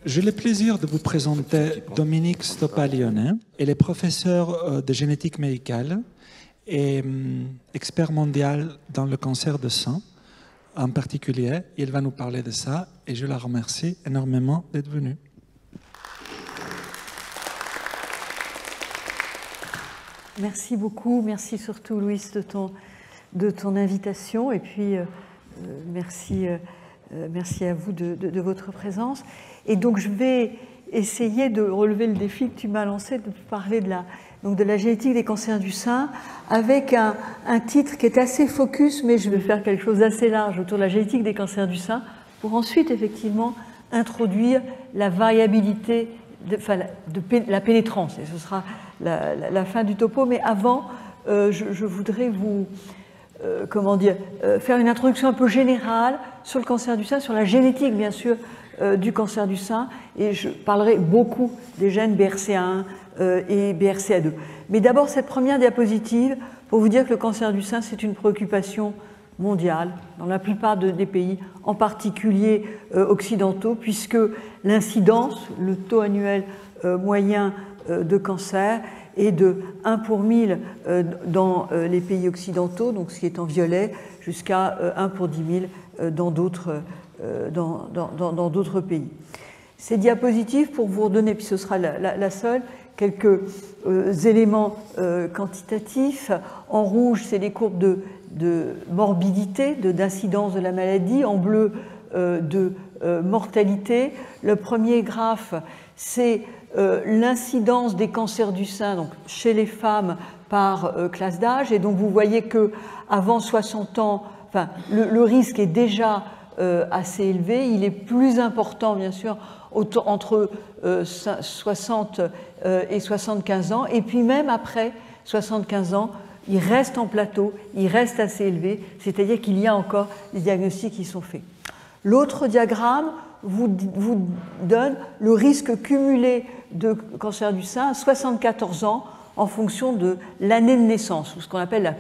J'ai le plaisir de vous présenter Dominique Stoppa-Lyonnais. Elle est professeure de génétique médicale et expert mondial dans le cancer de sein en particulier. Elle va nous parler de ça et je la remercie énormément d'être venue. Merci beaucoup, merci surtout Louis de ton invitation et puis merci à vous de votre présence. Et donc je vais essayer de relever le défi que tu m'as lancé, de parler de la génétique des cancers du sein avec un titre qui est assez focus, mais je vais faire quelque chose d'assez large autour de la génétique des cancers du sein pour ensuite effectivement introduire la variabilité, la pénétrance, et ce sera la fin du topo. Mais avant, je voudrais vous faire une introduction un peu générale sur le cancer du sein, sur la génétique bien sûr du cancer du sein, et je parlerai beaucoup des gènes BRCA1 et BRCA2. Mais d'abord cette première diapositive pour vous dire que le cancer du sein c'est une préoccupation mondiale dans la plupart des pays, en particulier occidentaux, puisque l'incidence, le taux annuel moyen de cancer est de 1 pour 1000 dans les pays occidentaux, donc ce qui est en violet, jusqu'à 1 pour 10 000 dans d'autres pays. Ces diapositives, pour vous redonner, puis ce sera la seule, quelques éléments quantitatifs. En rouge, c'est les courbes de morbidité, d'incidence de la maladie. En bleu, de mortalité. Le premier graphe, c'est l'incidence des cancers du sein donc chez les femmes par classe d'âge. Et donc vous voyez que avant 60 ans, enfin, le risque est déjà assez élevé. Il est plus important, bien sûr, entre 60 et 75 ans. Et puis même après 75 ans, il reste en plateau, il reste assez élevé, c'est-à-dire qu'il y a encore des diagnostics qui sont faits. L'autre diagramme vous donne le risque cumulé de cancer du sein à 74 ans en fonction de l'année de naissance, ou ce qu'on appelle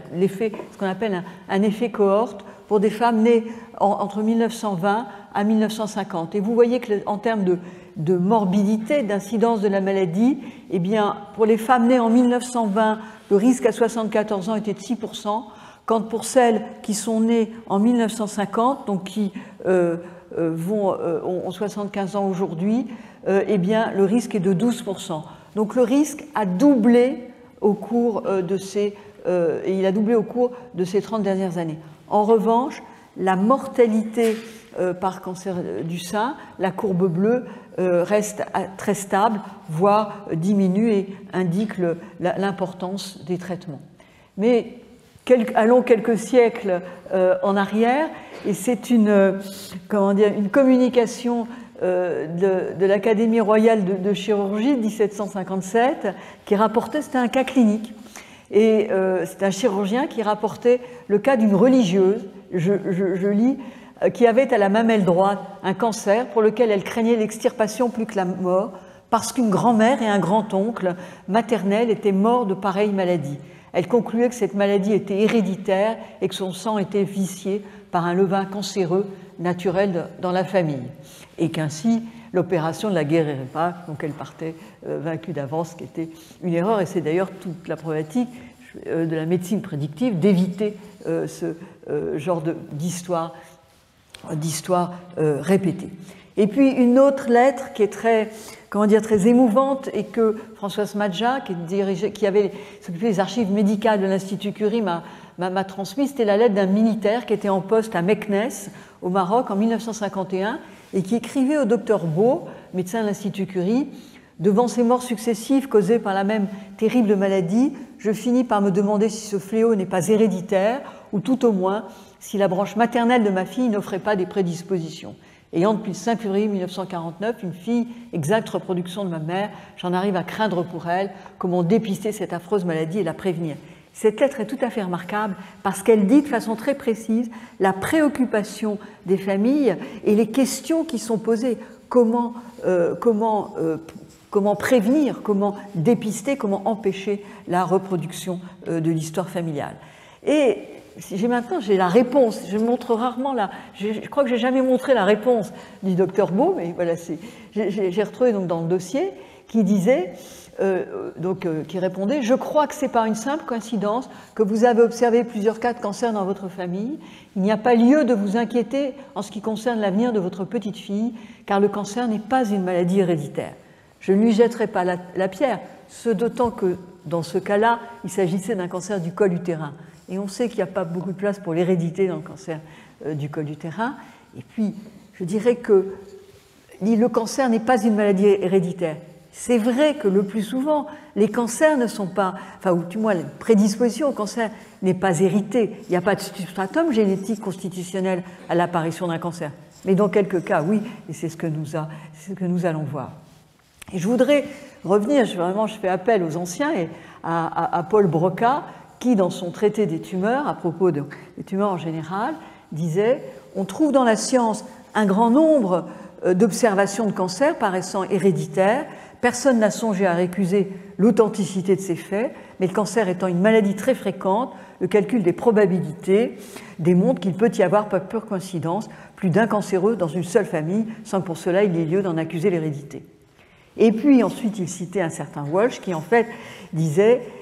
un effet cohorte pour des femmes nées entre 1920 à 1950. Et vous voyez qu'en termes de morbidité, d'incidence de la maladie, eh bien, pour les femmes nées en 1920, le risque à 74 ans était de 6%, quand pour celles qui sont nées en 1950, donc qui ont 75 ans aujourd'hui, eh bien, le risque est de 12%. Donc le risque a doublé au cours il a doublé au cours de ces 30 dernières années. En revanche, la mortalité par cancer du sein, la courbe bleue, reste très stable, voire diminue et indique l'importance des traitements. Mais allons quelques siècles en arrière, et c'est une communication de l'Académie royale de chirurgie de 1757 qui rapportait, c'était un cas clinique, et c'est un chirurgien qui rapportait le cas d'une religieuse, je lis, qui avait à la mamelle droite un cancer pour lequel elle craignait l'extirpation plus que la mort, parce qu'une grand-mère et un grand-oncle maternel étaient morts de pareille maladie. Elle concluait que cette maladie était héréditaire et que son sang était vicié par un levain cancéreux naturel dans la famille, et qu'ainsi l'opération ne la guérirait pas, donc elle partait vaincue d'avance, ce qui était une erreur, et c'est d'ailleurs toute la problématique de la médecine prédictive d'éviter ce genre d'histoire répétée. Et puis une autre lettre qui est très émouvante et que Françoise Madja, qui avait s'occupé des archives médicales de l'Institut Curie, m'a transmise, c'était la lettre d'un militaire qui était en poste à Meknès, au Maroc, en 1951, et qui écrivait au docteur Beau, médecin de l'Institut Curie: « Devant ces morts successives causées par la même terrible maladie, je finis par me demander si ce fléau n'est pas héréditaire, ou tout au moins si la branche maternelle de ma fille n'offrait pas des prédispositions. Ayant depuis le 5 février 1949 une fille exacte reproduction de ma mère, j'en arrive à craindre pour elle comment dépister cette affreuse maladie et la prévenir. » Cette lettre est tout à fait remarquable parce qu'elle dit de façon très précise la préoccupation des familles et les questions qui sont posées. Comment prévenir, comment dépister, comment empêcher la reproduction de l'histoire familiale. Et maintenant j'ai la réponse. Je montre rarement je crois que j'ai jamais montré la réponse du docteur Beau, mais voilà, j'ai retrouvé donc dans le dossier qui disait, qui répondait: je crois que c'est par une simple coïncidence que vous avez observé plusieurs cas de cancer dans votre famille. Il n'y a pas lieu de vous inquiéter en ce qui concerne l'avenir de votre petite fille, car le cancer n'est pas une maladie héréditaire. Je ne lui jetterai pas la pierre, ce d'autant que dans ce cas-là, il s'agissait d'un cancer du col utérin. Et on sait qu'il n'y a pas beaucoup de place pour l'hérédité dans le cancer du col utérin. Et puis, je dirais que le cancer n'est pas une maladie héréditaire. C'est vrai que le plus souvent, les cancers ne sont pas, enfin, ou du moins, la prédisposition au cancer n'est pas héritée. Il n'y a pas de substratum génétique constitutionnel à l'apparition d'un cancer. Mais dans quelques cas, oui, et c'est ce que nous allons voir. Et je voudrais revenir, je fais appel aux anciens et à Paul Broca, qui, dans son traité des tumeurs, à propos des tumeurs en général, disait « On trouve dans la science un grand nombre d'observations de cancer paraissant héréditaires. Personne n'a songé à récuser l'authenticité de ces faits, mais le cancer étant une maladie très fréquente, le calcul des probabilités démontre qu'il peut y avoir, par pure coïncidence, plus d'un cancéreux dans une seule famille, sans que pour cela il y ait lieu d'en accuser l'hérédité. » Et puis ensuite, il citait un certain Walsh qui, en fait,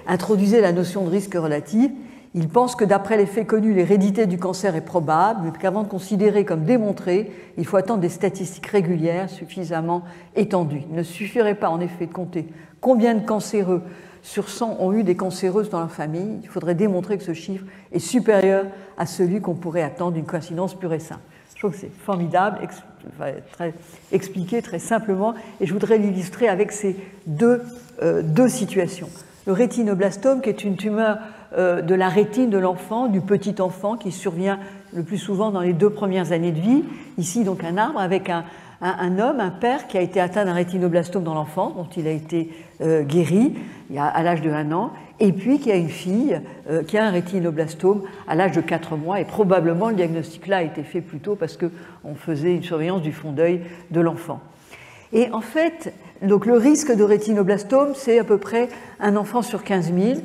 introduisait la notion de risque relatif. Il pense que d'après les faits connus, l'hérédité du cancer est probable, mais qu'avant de considérer comme démontré, il faut attendre des statistiques régulières suffisamment étendues. Il ne suffirait pas, en effet, de compter combien de cancéreux sur 100 ont eu des cancéreuses dans leur famille. Il faudrait démontrer que ce chiffre est supérieur à celui qu'on pourrait attendre d'une coïncidence pure et simple. Je trouve que c'est formidable, expliqué très simplement, et je voudrais l'illustrer avec ces deux situations. Le rétinoblastome, qui est une tumeur de la rétine de l'enfant, du petit enfant, qui survient le plus souvent dans les 2 premières années de vie. Ici, donc, un arbre avec un homme, un père, qui a été atteint d'un rétinoblastome dans l'enfance, dont il a été guéri à l'âge de 1 an, et puis qui a une fille qui a un rétinoblastome à l'âge de 4 mois, et probablement le diagnostic-là a été fait plus tôt parce qu'on faisait une surveillance du fond d'œil de l'enfant. Et en fait, donc le risque de rétinoblastome, c'est à peu près un enfant sur 15 000.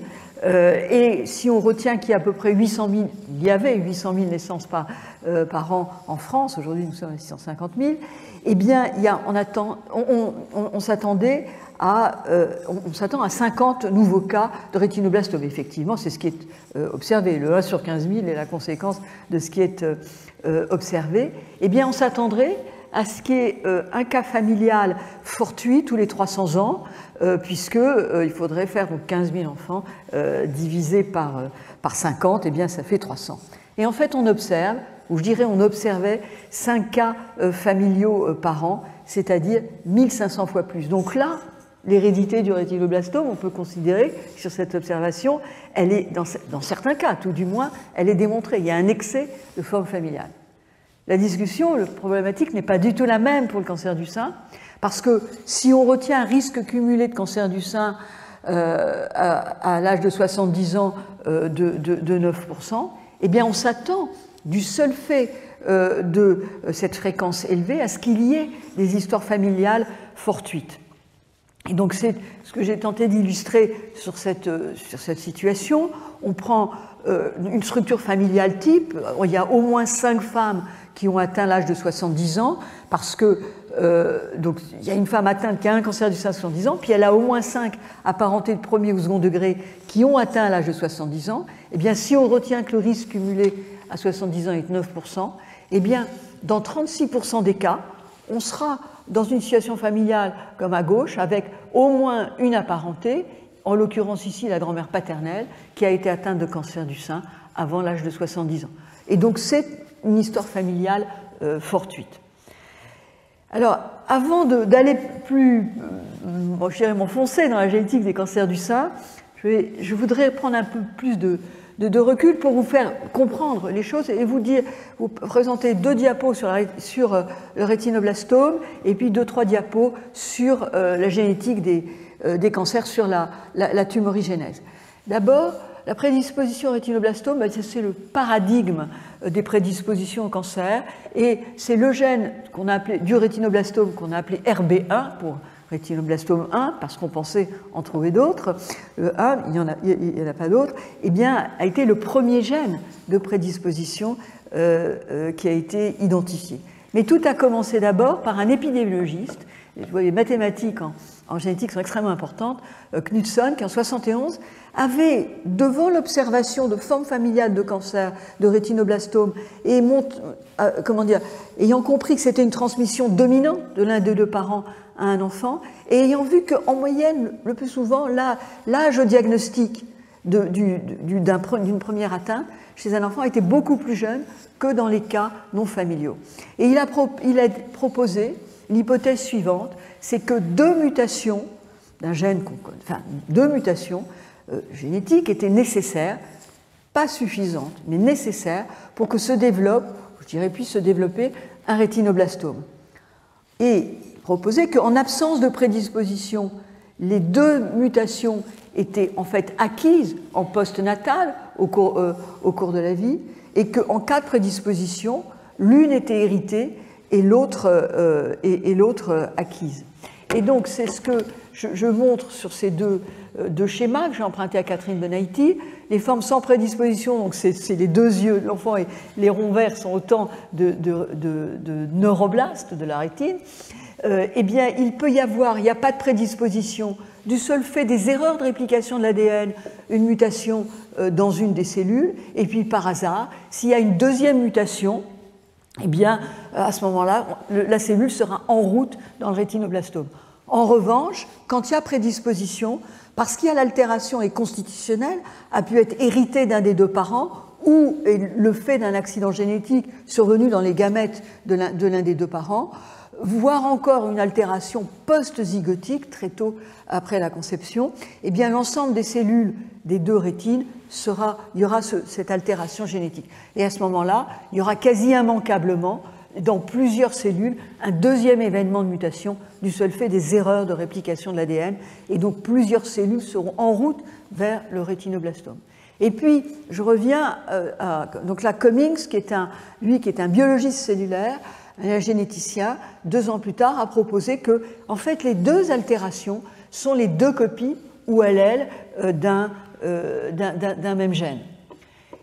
Et si on retient qu'il y a à peu près 800 000, il y avait 800 000 naissances par an en France, aujourd'hui nous sommes à 650 000, eh bien, on s'attend à 50 nouveaux cas de rétinoblastome. Effectivement, c'est ce qui est observé. Le 1 sur 15 000 est la conséquence de ce qui est observé. Eh bien, on s'attendrait à ce qu'il y ait un cas familial fortuit tous les 300 ans, puisqu'il faudrait faire donc 15 000 enfants divisé par 50, eh bien ça fait 300. Et en fait, on observe, ou je dirais on observait 5 cas familiaux par an, c'est-à-dire 1500 fois plus. Donc là, l'hérédité du rétinoblastome, on peut considérer sur cette observation, elle est, dans certains cas, tout du moins, elle est démontrée. Il y a un excès de forme familiale. La discussion, la problématique n'est pas du tout la même pour le cancer du sein, parce que si on retient un risque cumulé de cancer du sein à l'âge de 70 ans de 9%, eh bien on s'attend, du seul fait de cette fréquence élevée, à ce qu'il y ait des histoires familiales fortuites. Et donc c'est ce que j'ai tenté d'illustrer sur cette situation. On prend une structure familiale type, il y a au moins 5 femmes qui ont atteint l'âge de 70 ans, parce que donc, il y a une femme atteinte qui a un cancer du sein à 70 ans, puis elle a au moins 5 apparentés de premier ou second degré qui ont atteint l'âge de 70 ans. Eh bien, si on retient que le risque cumulé à 70 ans est de 9%, eh bien, dans 36% des cas, on sera dans une situation familiale comme à gauche, avec au moins une apparentée, en l'occurrence ici la grand-mère paternelle, qui a été atteinte de cancer du sein avant l'âge de 70 ans. Et donc c'est une histoire familiale fortuite. Alors, avant d'aller plus, je dirais m'enfoncer dans la génétique des cancers du sein, je voudrais prendre un peu plus de recul pour vous faire comprendre les choses et vous présenter 2 diapos sur le rétinoblastome et puis 2-3 diapos sur la génétique des cancers, sur la tumorigénèse. D'abord, la prédisposition au rétinoblastome, c'est le paradigme des prédispositions au cancer, et c'est le gène qu'on a appelé, du rétinoblastome qu'on a appelé RB1 pour rétinoblastome 1, parce qu'on pensait en trouver d'autres, le 1, il n'y en a pas d'autres, eh bien, a été le premier gène de prédisposition qui a été identifié. Mais tout a commencé d'abord par un épidémiologiste. Vous voyez, les mathématiques en génétique sont extrêmement importantes. Knudson, qui en 1971 avait, devant l'observation de formes familiales de cancer de rétinoblastome, et ayant compris que c'était une transmission dominante de l'un des deux parents à un enfant, et ayant vu qu'en moyenne, le plus souvent, l'âge diagnostique d'une première atteinte chez un enfant était beaucoup plus jeune que dans les cas non familiaux. Et il a proposé l'hypothèse suivante, c'est que deux mutations d'un gène, deux mutations génétiques étaient nécessaires, pas suffisantes, mais nécessaires pour que se développe, puisse se développer un rétinoblastome. Et il proposait qu'en absence de prédisposition, les deux mutations étaient en fait acquises en postnatal au cours de la vie, et qu'en cas de prédisposition, l'une était héritée et l'autre acquise. Et donc c'est ce que je montre sur ces deux schémas que j'ai empruntés à Catherine Benaiti. Les formes sans prédisposition, donc c'est les deux yeux de l'enfant, et les ronds verts sont autant de neuroblastes de la rétine. Eh bien, il n'y a pas de prédisposition du seul fait des erreurs de réplication de l'ADN, une mutation dans une des cellules, et puis par hasard, s'il y a une deuxième mutation, eh bien, à ce moment-là, la cellule sera en route dans le rétinoblastome. En revanche, quand il y a prédisposition, parce qu'il y a l'altération est constitutionnelle, a pu être héritée d'un des deux parents, ou le fait d'un accident génétique survenu dans les gamètes de l'un des deux parents, voire encore une altération post-zygotique très tôt après la conception, eh bien l'ensemble des cellules des deux rétines il y aura cette altération génétique. Et à ce moment-là, il y aura quasi immanquablement dans plusieurs cellules un deuxième événement de mutation du seul fait des erreurs de réplication de l'ADN, et donc plusieurs cellules seront en route vers le rétinoblastome. Et puis, je reviens donc là, Cummings, qui est un biologiste cellulaire, un généticien, 2 ans plus tard, a proposé que, en fait, les deux altérations sont les deux copies ou allèles d'un même gène.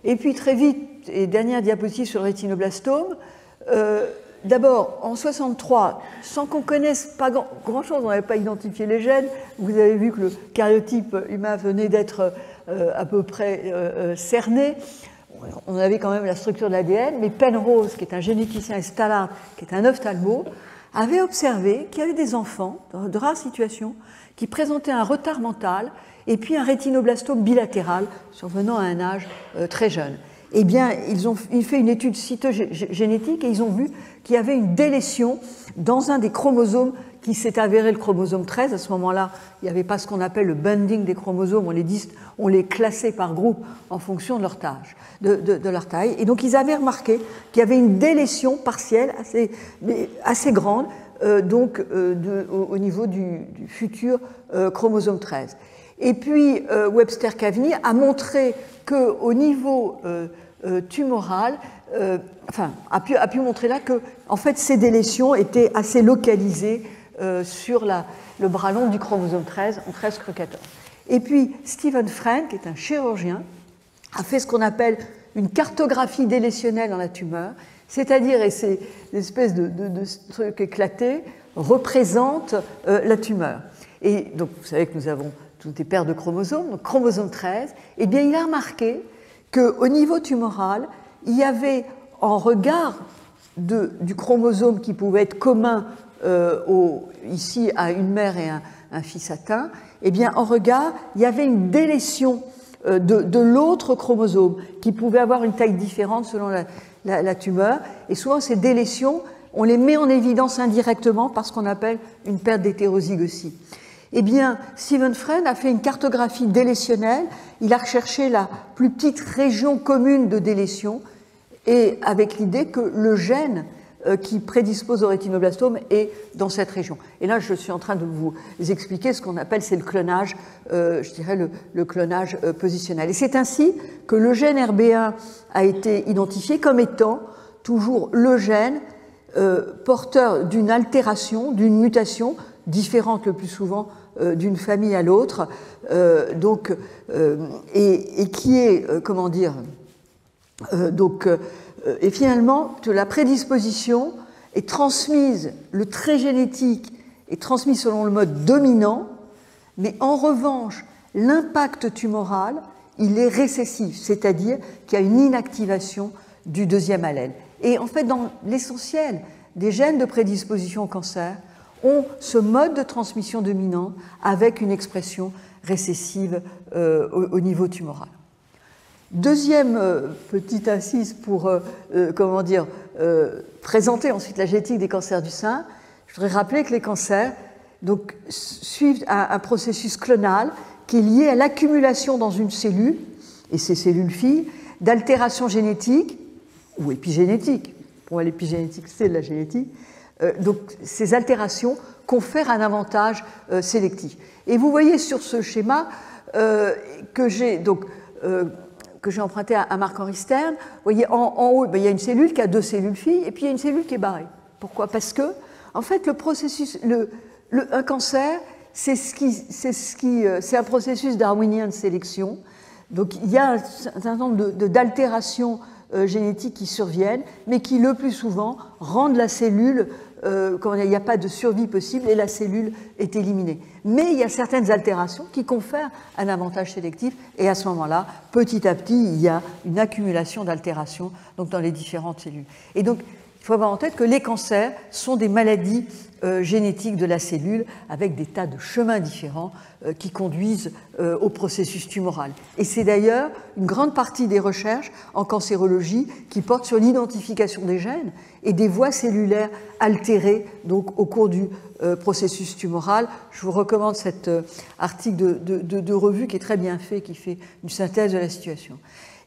Et puis, très vite, et dernière diapositive sur le rétinoblastome, d'abord, en 1963, sans qu'on connaisse pas grand-chose, on n'avait pas identifié les gènes, vous avez vu que le karyotype humain venait d'être à peu près cerné. On avait quand même la structure de l'ADN, mais Penrose, qui est un généticien, et Stallard, qui est un ophtalmo, avait observé qu'il y avait des enfants, dans de rares situations, qui présentaient un retard mental et puis un rétinoblastome bilatéral survenant à un âge très jeune. Eh bien, ils ont fait une étude cytogénétique et ils ont vu qu'il y avait une délétion dans un des chromosomes qui s'est avéré le chromosome 13. À ce moment-là, il n'y avait pas ce qu'on appelle le bunding des chromosomes, on les classait par groupe en fonction de leur taille. Et donc, ils avaient remarqué qu'il y avait une délétion partielle assez grande au niveau du futur chromosome 13. Et puis, Webster-Caveny a montré qu'au niveau tumoral, a pu montrer là que, en fait, ces délétions étaient assez localisées sur le bras long du chromosome 13, en 13-14. Et puis, Stephen Friend, qui est un chirurgien, a fait ce qu'on appelle une cartographie délétionnelle dans la tumeur, c'est-à-dire, et c'est une espèce de truc éclaté, représente la tumeur. Et donc, vous savez que nous avons toutes des paires de chromosomes, donc chromosome 13, eh bien, il a remarqué qu'au niveau tumoral, il y avait, en regard du chromosome qui pouvait être commun ici à une mère et un fils atteint, eh bien, en regard, il y avait une délétion de l'autre chromosome qui pouvait avoir une taille différente selon la tumeur. Et souvent, ces délétions, on les met en évidence indirectement par ce qu'on appelle une perte d'hétérozygosie. Eh bien, Stephen Friend a fait une cartographie délétionnelle. Il a recherché la plus petite région commune de délétion, et avec l'idée que le gène qui prédispose au rétinoblastome est dans cette région. Et là, je suis en train de vous expliquer ce qu'on appelle, c'est le clonage, je dirais le clonage positionnel. Et c'est ainsi que le gène RB1 a été identifié comme étant toujours le gène porteur d'une altération, d'une mutation différentes le plus souvent d'une famille à l'autre, et qui est, comment dire, et finalement, la prédisposition est transmise, le trait génétique est transmis selon le mode dominant, mais en revanche, l'impact tumoral, il est récessif, c'est-à-dire qu'il y a une inactivation du deuxième allèle. Et en fait, dans l'essentiel des gènes de prédisposition au cancer, ont ce mode de transmission dominant avec une expression récessive au niveau tumoral. Deuxième petite assise pour présenter ensuite la génétique des cancers du sein. Je voudrais rappeler que les cancers suivent un processus clonal qui est lié à l'accumulation dans une cellule, et ces cellules filles, d'altérations génétiques ou épigénétiques. Pour moi, l'épigénétique, c'est de la génétique. Donc, ces altérations confèrent un avantage sélectif. Et vous voyez sur ce schéma que j'ai emprunté à Marc-Henri Stern. Vous voyez, en haut, il y a une cellule qui a 2 cellules filles, et puis il y a une cellule qui est barrée. Pourquoi? Parce que, en fait, le processus, un cancer, c'est un processus darwinien de sélection. Donc, il y a un certain nombre d'altérations génétiques qui surviennent, mais qui, le plus souvent, rendent la cellule, quand il n'y a pas de survie possible, et la cellule est éliminée. Mais il y a certaines altérations qui confèrent un avantage sélectif, et à ce moment-là, petit à petit, il y a une accumulation d'altérations dans les différentes cellules. Et donc, il faut avoir en tête que les cancers sont des maladies génétiques de la cellule avec des tas de chemins différents qui conduisent au processus tumoral. Et c'est d'ailleurs une grande partie des recherches en cancérologie qui portent sur l'identification des gènes et des voies cellulaires altérées au cours du processus tumoral. Je vous recommande cet article de revue qui est très bien fait, qui fait une synthèse de la situation.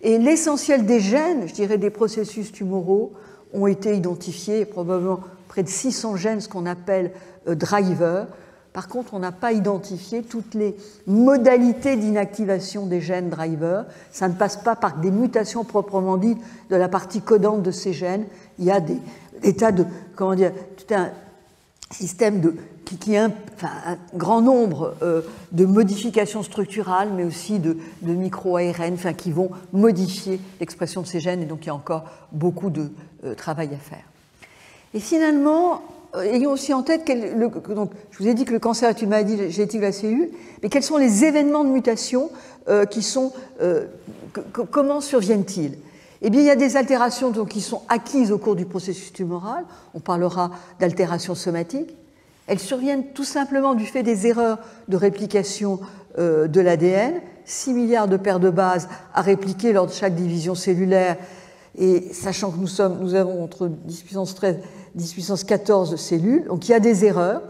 Et l'essentiel des gènes, je dirais des processus tumoraux, ont été identifiés, probablement près de 600 gènes, ce qu'on appelle drivers. Par contre, on n'a pas identifié toutes les modalités d'inactivation des gènes drivers. Ça ne passe pas par des mutations proprement dites de la partie codante de ces gènes. Il y a des tas de, tout un système un grand nombre de modifications structurales, mais aussi de micro-ARN, qui vont modifier l'expression de ces gènes, et donc il y a encore beaucoup de travail à faire. Et finalement, ayons aussi en tête, donc, je vous ai dit que le cancer est une maladie génétique de la cellule, mais quels sont les événements de mutation comment surviennent-ils? Eh bien, il y a des altérations qui sont acquises au cours du processus tumoral, on parlera d'altérations somatiques. Elles surviennent tout simplement du fait des erreurs de réplication de l'ADN, 6 milliards de paires de bases à répliquer lors de chaque division cellulaire, et sachant que nous avons entre 10 puissance 13 et 10 puissance 14 de cellules, donc il y a des erreurs,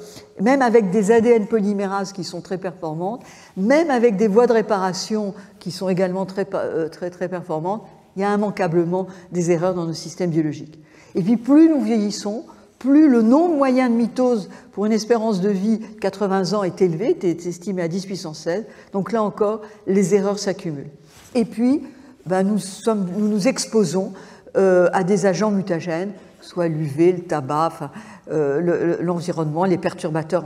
même avec des ADN polymérases qui sont très performantes, même avec des voies de réparation qui sont également très performantes, il y a immanquablement des erreurs dans nos systèmes biologiques. Et puis plus nous vieillissons, plus le nombre moyen de mitoses pour une espérance de vie de 80 ans est élevé, est estimé à 10 puissance 16, donc là encore, les erreurs s'accumulent. Et puis, nous nous exposons à des agents mutagènes, soit l'UV, le tabac, l'environnement, les perturbateurs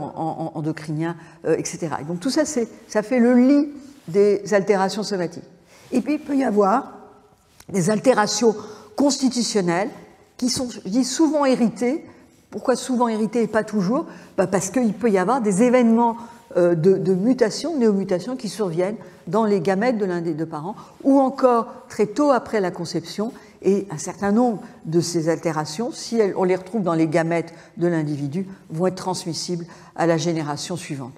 endocriniens, etc. Et donc tout ça, ça fait le lit des altérations somatiques. Et puis il peut y avoir des altérations constitutionnelles qui sont, je dis, souvent héritées. Pourquoi souvent héritées et pas toujours? Parce qu'il peut y avoir des événements de mutations, néomutations qui surviennent dans les gamètes de l'un des deux parents, ou encore très tôt après la conception, et un certain nombre de ces altérations, si on les retrouve dans les gamètes de l'individu, vont être transmissibles à la génération suivante.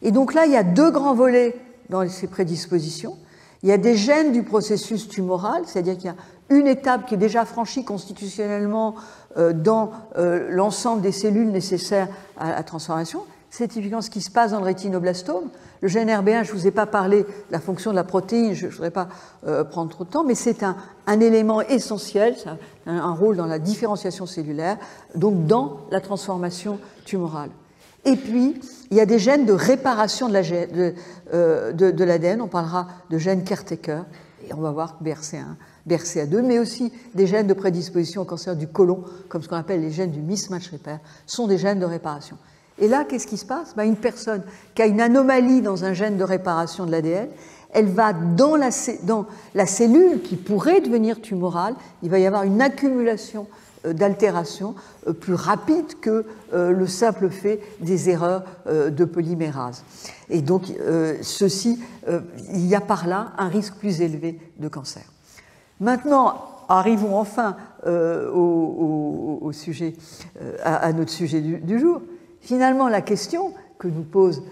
Et donc là, il y a 2 grands volets dans ces prédispositions. Il y a des gènes du processus tumoral, c'est-à-dire qu'il y a une étape qui est déjà franchie constitutionnellement dans l'ensemble des cellules nécessaires à la transformation. C'est typiquement ce qui se passe dans le rétinoblastome. Le gène RB1, je ne vous ai pas parlé de la fonction de la protéine, je ne voudrais pas prendre trop de temps, mais c'est un élément essentiel, ça a un rôle dans la différenciation cellulaire, donc dans la transformation tumorale. Et puis, il y a des gènes de réparation de l'ADN, on parlera de gènes caretaker, et on va voir BRCA1, BRCA2, mais aussi des gènes de prédisposition au cancer du côlon, comme ce qu'on appelle les gènes du mismatch repair, sont des gènes de réparation. Et là, qu'est-ce qui se passe? Une personne qui a une anomalie dans un gène de réparation de l'ADN, elle va dans la cellule qui pourrait devenir tumorale, il va y avoir une accumulation d'altérations plus rapide que le simple fait des erreurs de polymérase. Et donc, il y a par là un risque plus élevé de cancer. Maintenant, arrivons enfin au sujet, à notre sujet du jour. Finalement, la question que nous pose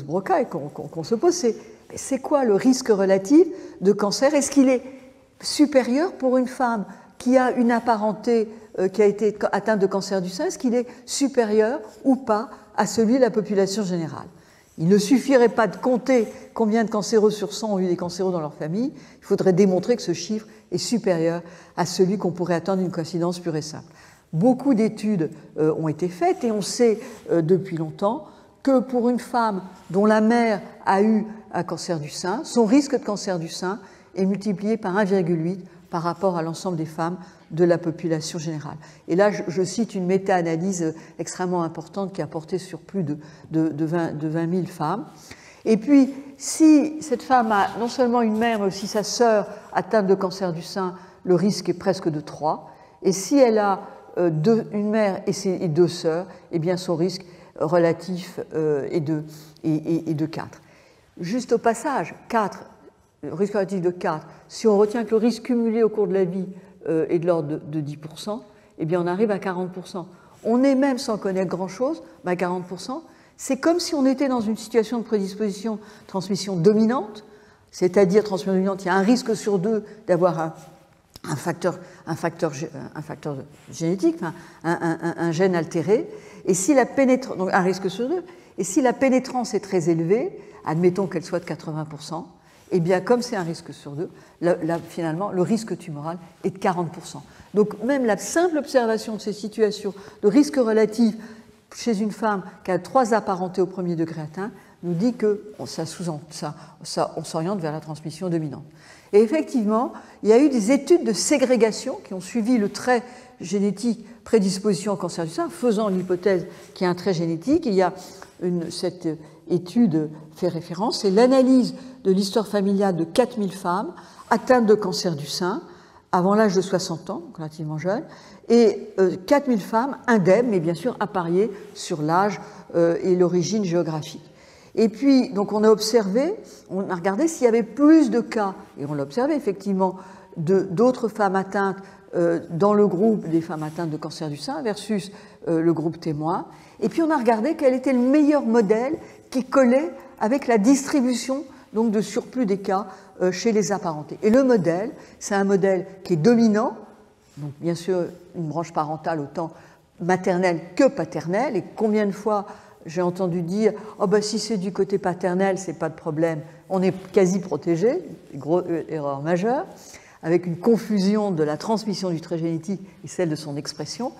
Broca et qu'on se pose, c'est quoi le risque relatif de cancer? Est-ce qu'il est supérieur pour une femme qui a une apparenté qui a été atteinte de cancer du sein? Est-ce qu'il est supérieur ou pas à celui de la population générale? Il ne suffirait pas de compter combien de cancéreux sur 100 ont eu des cancéreux dans leur famille, il faudrait démontrer que ce chiffre est supérieur à celui qu'on pourrait attendre d'une coïncidence pure et simple. Beaucoup d'études ont été faites et on sait depuis longtemps que pour une femme dont la mère a eu un cancer du sein, son risque de cancer du sein est multiplié par 1,8 par rapport à l'ensemble des femmes de la population générale. Et là, je cite une méta-analyse extrêmement importante qui a porté sur plus de 20 000 femmes. Et puis, si cette femme a non seulement une mère, mais aussi sa sœur atteinte de cancer du sein, le risque est presque de 3. Et si elle a une mère et 2 sœurs, eh bien son risque relatif est de 4. Juste au passage, 4, le risque relatif de 4, si on retient que le risque cumulé au cours de la vie est de l'ordre de 10%, eh bien on arrive à 40%. On est même sans connaître grand-chose, 40%, c'est comme si on était dans une situation de prédisposition transmission dominante, c'est-à-dire transmission dominante, il y a un risque sur 2 d'avoir un facteur génétique, un gène altéré, et si la pénétrance, donc un risque sur 2, et si la pénétrance est très élevée, admettons qu'elle soit de 80%, eh bien comme c'est un risque sur 2, finalement le risque tumoral est de 40%. Donc même la simple observation de ces situations de risque relatif chez une femme qui a 3 apparentés au premier degré atteint nous dit qu'on s'oriente vers la transmission dominante. Et effectivement, il y a eu des études de ségrégation qui ont suivi le trait génétique prédisposition au cancer du sein, faisant l'hypothèse qu'il y a un trait génétique. Il y a cette étude fait référence, c'est l'analyse de l'histoire familiale de 4000 femmes atteintes de cancer du sein avant l'âge de 60 ans, donc relativement jeunes, et 4000 femmes indemnes, mais bien sûr appariées sur l'âge et l'origine géographique. Et puis, donc on a regardé s'il y avait plus de cas, et on l'a observé effectivement, d'autres femmes atteintes dans le groupe des femmes atteintes de cancer du sein versus le groupe témoin. Et puis on a regardé quel était le meilleur modèle qui collait avec la distribution donc, de surplus des cas chez les apparentés. Et le modèle, c'est un modèle qui est dominant, donc bien sûr une branche parentale autant maternelle que paternelle, et combien de fois j'ai entendu dire « Oh ben si c'est du côté paternel, c'est pas de problème, on est quasi protégé », erreur majeure, avec une confusion de la transmission du trait génétique et celle de son expression.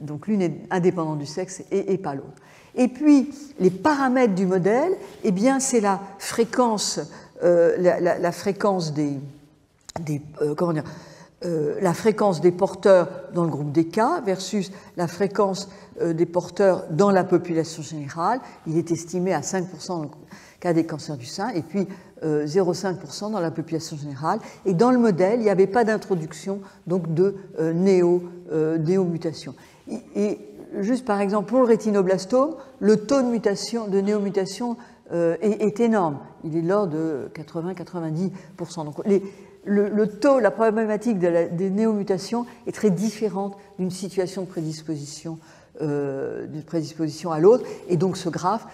Donc l'une est indépendante du sexe et pas l'autre. Et puis les paramètres du modèle, eh bien c'est la fréquence, la fréquence la fréquence des porteurs dans le groupe des cas versus la fréquence des porteurs dans la population générale. Il est estimé à 5% dans le cas des cancers du sein et puis 0,5% dans la population générale. Et dans le modèle, il n'y avait pas d'introduction donc de néomutation. Et juste par exemple, pour le rétinoblastome, le taux de mutation, de néomutation est énorme. Il est de l'ordre de 80-90%. Donc le taux, la problématique des néomutations est très différente d'une situation de prédisposition à l'autre. Et donc ce graphe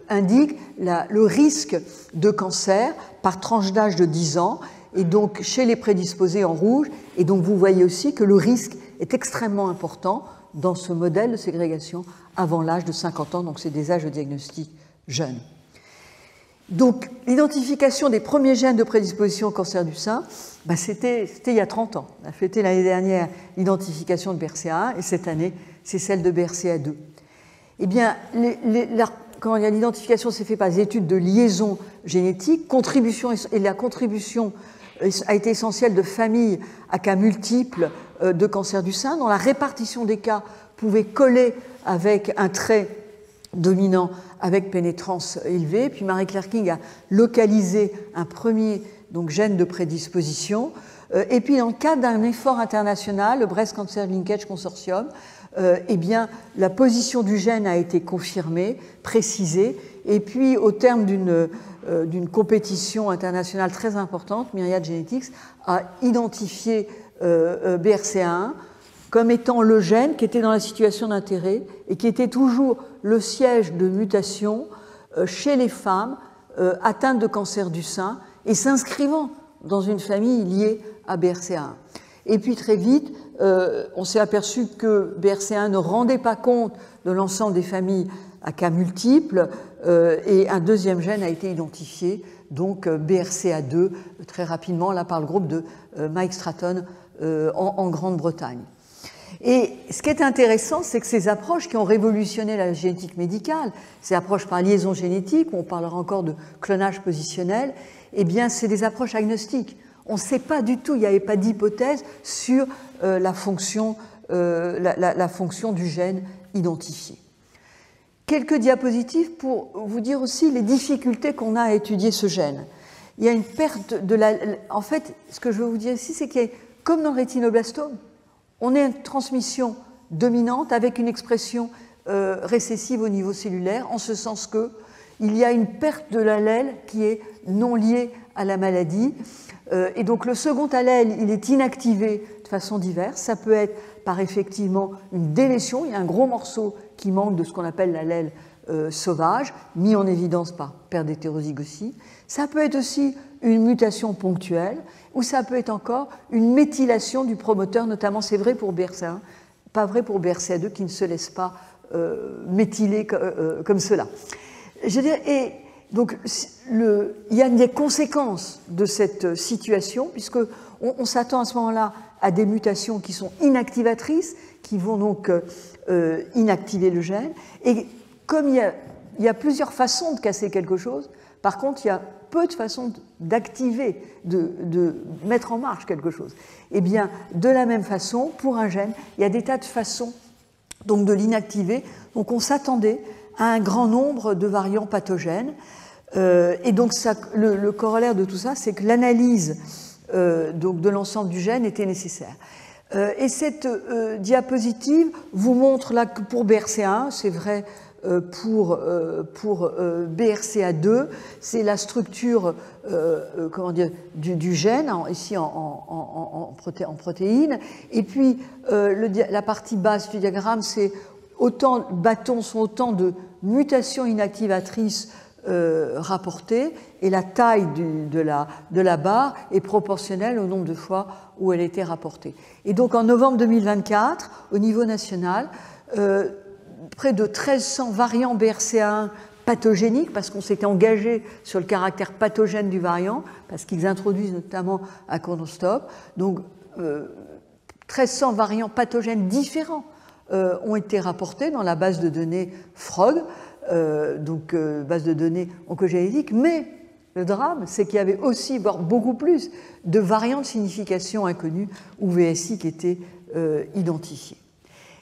indique le risque de cancer par tranche d'âge de 10 ans, et donc chez les prédisposés en rouge. Et donc vous voyez aussi que le risque est extrêmement important dans ce modèle de ségrégation avant l'âge de 50 ans, donc c'est des âges de diagnostic jeunes. Donc l'identification des premiers gènes de prédisposition au cancer du sein, c'était il y a 30 ans. On a fêté l'année dernière l'identification de BRCA1 et cette année c'est celle de BRCA2. Eh bien, l'identification s'est faite par des études de liaison génétique, contribution et la contribution a été essentiel de familles à cas multiples de cancer du sein, dont la répartition des cas pouvait coller avec un trait dominant avec pénétrance élevée. Puis Marie-Claire King a localisé un premier gène de prédisposition. Et puis, dans le cadre d'un effort international, le Breast Cancer Linkage Consortium, eh bien, la position du gène a été confirmée, précisée. Et puis, au terme d'une compétition internationale très importante, Myriad Genetics a identifié BRCA1 comme étant le gène qui était dans la situation d'intérêt et qui était toujours le siège de mutation chez les femmes atteintes de cancer du sein et s'inscrivant dans une famille liée à BRCA1. Et puis très vite, on s'est aperçu que BRCA1 ne rendait pas compte de l'ensemble des familles à cas multiples et un deuxième gène a été identifié, donc BRCA2, très rapidement, là par le groupe de Mike Stratton en Grande-Bretagne. Et ce qui est intéressant, c'est que ces approches qui ont révolutionné la génétique médicale, ces approches par liaison génétique, où on parlera encore de clonage positionnel, eh bien, c'est des approches agnostiques. On ne sait pas du tout, il n'y avait pas d'hypothèse sur la fonction du gène identifié. Quelques diapositives pour vous dire aussi les difficultés qu'on a à étudier ce gène. Il y a une perte de la... En fait, ce que je veux vous dire ici, c'est qu'il y a, comme dans le rétinoblastome, on a une transmission dominante avec une expression récessive au niveau cellulaire, en ce sens qu'il y a une perte de l'allèle qui est non liée à la maladie. Et donc le second allèle, il est inactivé de façon diverse. Ça peut être par effectivement une délétion, il y a un gros morceau qui manque de ce qu'on appelle l'allèle sauvage, mis en évidence par perte d'hétérozygosie. Ça peut être aussi une mutation ponctuelle, ou ça peut être encore une méthylation du promoteur, notamment c'est vrai pour BRCA1, pas vrai pour BRCA2 qui ne se laisse pas méthyler comme cela. Je veux dire, et donc il y a des conséquences de cette situation, puisqu'on s'attend à ce moment-là à des mutations qui sont inactivatrices, qui vont donc inactiver le gène. Et comme il y a plusieurs façons de casser quelque chose, par contre, il y a peu de façons d'activer, de mettre en marche quelque chose. Eh bien, de la même façon, pour un gène, il y a des tas de façons donc, de l'inactiver. Donc, on s'attendait à un grand nombre de variants pathogènes. Et donc, le corollaire de tout ça, c'est que l'analyse donc de l'ensemble du gène était nécessaire. Et cette diapositive vous montre là que pour BRCA1, c'est vrai pour BRCA2, c'est la structure du gène, ici en protéines. Et puis la partie basse du diagramme, c'est bâtons sont autant de mutations inactivatrices rapportée, et la taille de la barre est proportionnelle au nombre de fois où elle était rapportée. Et donc en novembre 2024, au niveau national, près de 1300 variants BRCA1 pathogéniques, parce qu'on s'était engagé sur le caractère pathogène du variant, parce qu'ils introduisent notamment un chrono-stop. Donc 1300 variants pathogènes différents ont été rapportés dans la base de données FROG, base de données oncogénétiques, mais le drame, c'est qu'il y avait aussi, voire beaucoup plus, de variants de signification inconnus ou VSI qui étaient identifiés.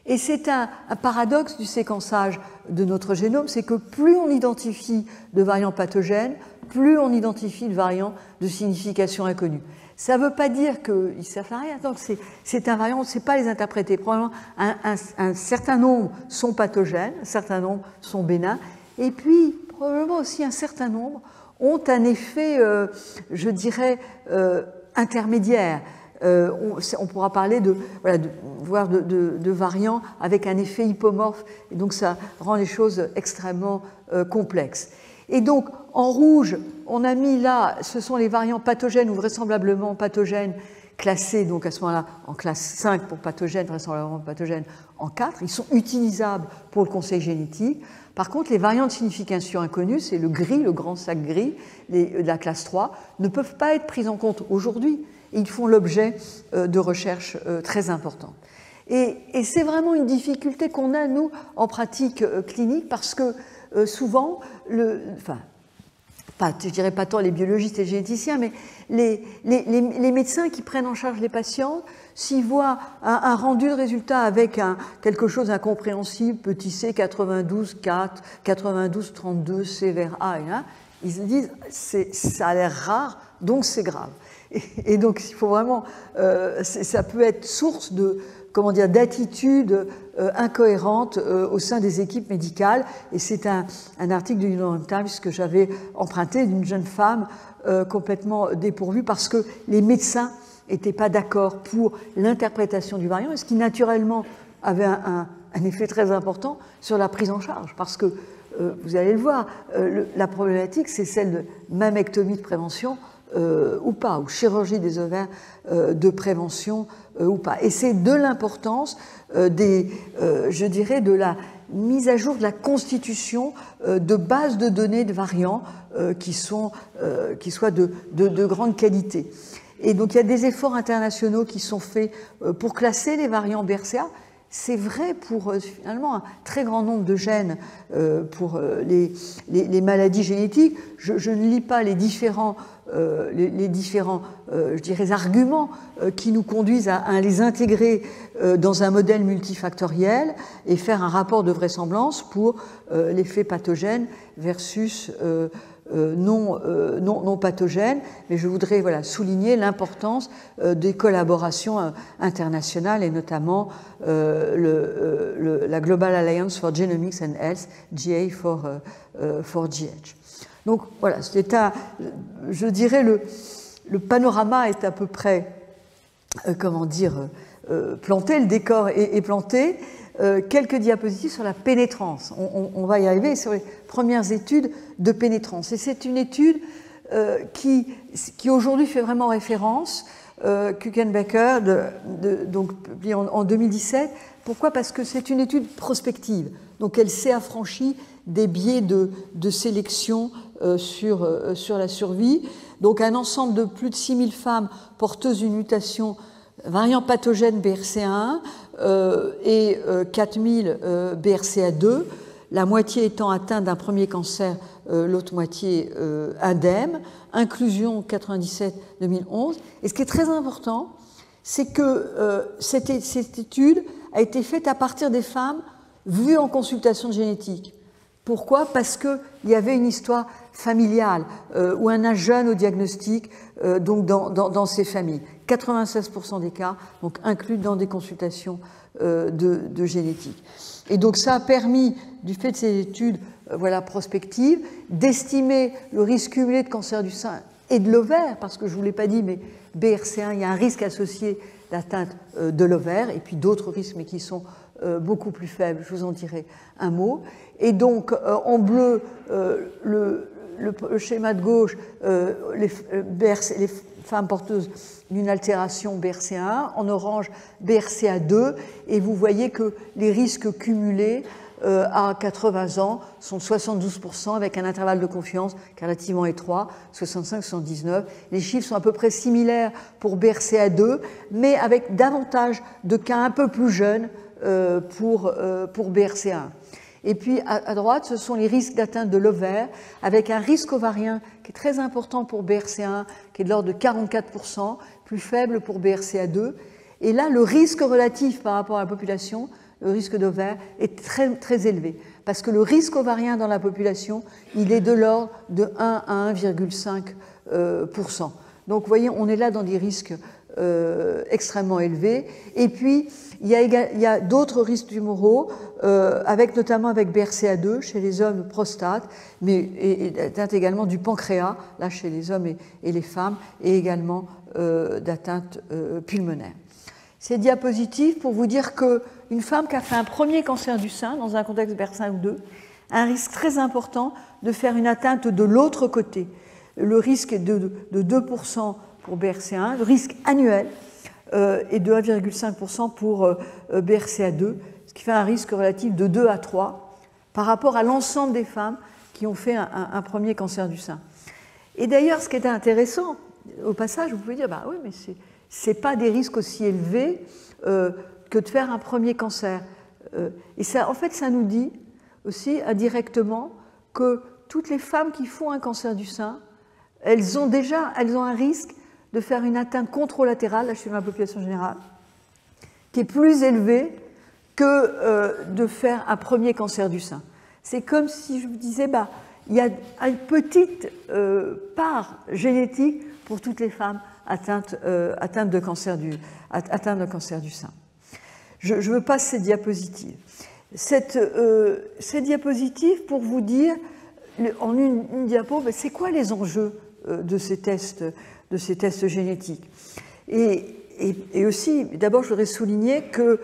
Et c'est un paradoxe du séquençage de notre génome, c'est que plus on identifie de variants pathogènes, plus on identifie de variants de signification inconnue. Ça ne veut pas dire qu'ils ne servent à rien, donc c'est un variant, on ne sait pas les interpréter. Probablement, un certain nombre sont pathogènes, un certain nombre sont bénins, et puis probablement aussi un certain nombre ont un effet, je dirais, intermédiaire. On pourra parler de variants avec un effet hypomorphe, et donc ça rend les choses extrêmement complexes. Et donc, en rouge, on a mis là, ce sont les variants pathogènes ou vraisemblablement pathogènes classés, donc à ce moment-là, en classe 5 pour pathogènes, vraisemblablement pathogènes en 4. Ils sont utilisables pour le conseil génétique. Par contre, les variants de signification inconnue, c'est le gris, le grand sac gris, de la classe 3, ne peuvent pas être pris en compte aujourd'hui. Ils font l'objet de recherches très importantes. Et c'est vraiment une difficulté qu'on a, nous, en pratique clinique, parce que souvent, je dirais pas tant les biologistes et les généticiens, mais les médecins qui prennent en charge les patients, s'ils voient un rendu de résultat avec quelque chose d'incompréhensible, petit c, 92,4, 92,32, C vers A, et là, ils se disent ça a l'air rare, donc c'est grave. Et donc il faut vraiment, ça peut être source de, comment dire, d'attitudes incohérentes au sein des équipes médicales. Et c'est un article du New York Times que j'avais emprunté d'une jeune femme complètement dépourvue parce que les médecins n'étaient pas d'accord pour l'interprétation du variant, et ce qui naturellement avait un effet très important sur la prise en charge, parce que vous allez le voir, la problématique c'est celle de mammectomie de prévention ou pas, ou chirurgie des ovaires de prévention ou pas. Et c'est de l'importance je dirais, de la mise à jour de la constitution de bases de données de variants qui soient de grande qualité. Et donc il y a des efforts internationaux qui sont faits pour classer les variants BRCA. C'est vrai pour finalement un très grand nombre de gènes pour les maladies génétiques. Je ne lis pas les différents je dirais, arguments qui nous conduisent à les intégrer dans un modèle multifactoriel et faire un rapport de vraisemblance pour l'effet pathogène versus non pathogènes, mais je voudrais souligner l'importance des collaborations internationales et notamment la Global Alliance for Genomics and Health, GA for GH. Donc voilà, je dirais le panorama est à peu près, planté, le décor est planté. Quelques diapositives sur la pénétrance. On va y arriver sur les premières études de pénétrance. Et c'est une étude qui aujourd'hui fait vraiment référence, Kuchenbecker, donc publiée en 2017. Pourquoi? Parce que c'est une étude prospective. Donc elle s'est affranchie des biais de sélection sur la survie. Donc un ensemble de plus de 6000 femmes porteuses d'une mutation variant pathogène BRCA1 et 4000 BRCA2, la moitié étant atteinte d'un premier cancer, l'autre moitié indemne, inclusion 97-2011. Et ce qui est très important, c'est que cette étude a été faite à partir des femmes vues en consultation génétique. Pourquoi? Parce qu'il y avait une histoire familiale ou un âge jeune au diagnostic donc dans ces familles. 96% des cas donc inclus dans des consultations de génétique. Et donc ça a permis, du fait de ces études prospectives, d'estimer le risque cumulé de cancer du sein et de l'ovaire, parce que je ne vous l'ai pas dit, mais BRCA1, il y a un risque associé d'atteinte de l'ovaire, et puis d'autres risques, mais qui sont beaucoup plus faibles, je vous en dirai un mot. Et donc, en bleu, le schéma de gauche, les femmes porteuses d'une altération BRCA1, en orange BRCA2, et vous voyez que les risques cumulés à 80 ans sont 72%, avec un intervalle de confiance relativement étroit, 65-79. Les chiffres sont à peu près similaires pour BRCA2, mais avec davantage de cas un peu plus jeunes pour BRCA1. Et puis à droite, ce sont les risques d'atteinte de l'ovaire, avec un risque ovarien qui est très important pour BRCA1, qui est de l'ordre de 44%, plus faible pour BRCA2. Et là, le risque relatif par rapport à la population, le risque d'ovaire, est très, très élevé. Parce que le risque ovarien dans la population, il est de l'ordre de 1 à 1,5%. Donc vous voyez, on est là dans des risques extrêmement élevés. Et puis, il y a d'autres risques tumoraux, notamment avec BRCA2 chez les hommes, prostate, mais d'atteinte également du pancréas, là chez les hommes et les femmes, et également d'atteinte pulmonaire. Ces diapositives pour vous dire qu'une femme qui a fait un premier cancer du sein dans un contexte BRCA2 a un risque très important de faire une atteinte de l'autre côté. Le risque est de 2% pour BRCA1, le risque annuel est de 1,5% pour BRCA2, ce qui fait un risque relatif de 2 à 3 par rapport à l'ensemble des femmes qui ont fait un premier cancer du sein. Et d'ailleurs, ce qui est intéressant, au passage, vous pouvez dire, bah oui, mais c'est pas des risques aussi élevés que de faire un premier cancer. Et ça, en fait, ça nous dit aussi indirectement que toutes les femmes qui font un cancer du sein, elles ont un risque de faire une atteinte contralatérale, là je suis dans la population générale, qui est plus élevé que de faire un premier cancer du sein. C'est comme si je vous disais, il y a une petite part génétique pour toutes les femmes atteintes de cancer du sein. Je me passe cette diapositive. Cette diapositive pour vous dire, en une diapo, c'est quoi les enjeux de ces tests génétiques. Et aussi, d'abord, je voudrais souligner que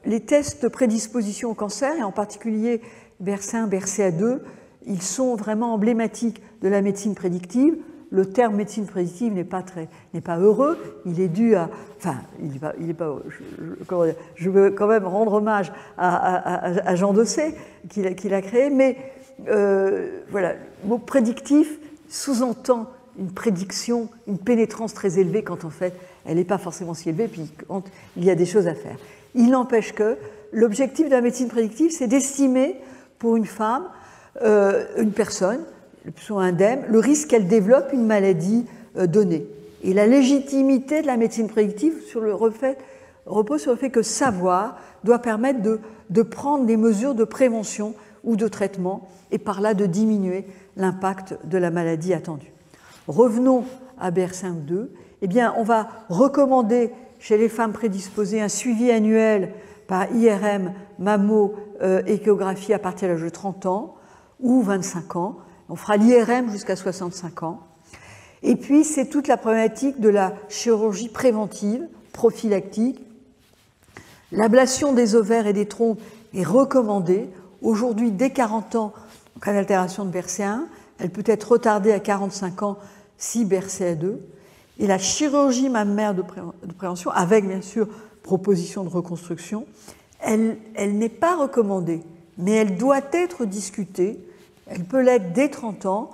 les tests de prédisposition au cancer, et en particulier BRCA1, BRCA2, ils sont vraiment emblématiques de la médecine prédictive. Le terme médecine prédictive n'est pas heureux, il est dû à... Enfin, il est pas, je veux quand même rendre hommage à Jean Dosset, qui l'a créé, mais voilà, le mot prédictif sous-entend une prédiction, une pénétrance très élevée, quand en fait, elle n'est pas forcément si élevée, puis quand il y a des choses à faire. Il n'empêche que l'objectif de la médecine prédictive, c'est d'estimer pour une femme, une personne, soit indemne, le risque qu'elle développe une maladie donnée. Et la légitimité de la médecine prédictive repose sur le fait que savoir doit permettre de prendre des mesures de prévention ou de traitement et par là de diminuer l'impact de la maladie attendue. Revenons à BRCA2. Eh bien, on va recommander chez les femmes prédisposées un suivi annuel par IRM, mammo, échographie à partir de l'âge de 30 ans ou 25 ans. On fera l'IRM jusqu'à 65 ans. Et puis, c'est toute la problématique de la chirurgie préventive, prophylactique. L'ablation des ovaires et des trompes est recommandée. Aujourd'hui, dès 40 ans, en cas d'altération de BRCA1, elle peut être retardée à 45 ans si BRCA2. Et la chirurgie mammaire de prévention, avec bien sûr proposition de reconstruction, elle n'est pas recommandée, mais elle doit être discutée. Elle peut l'être dès 30 ans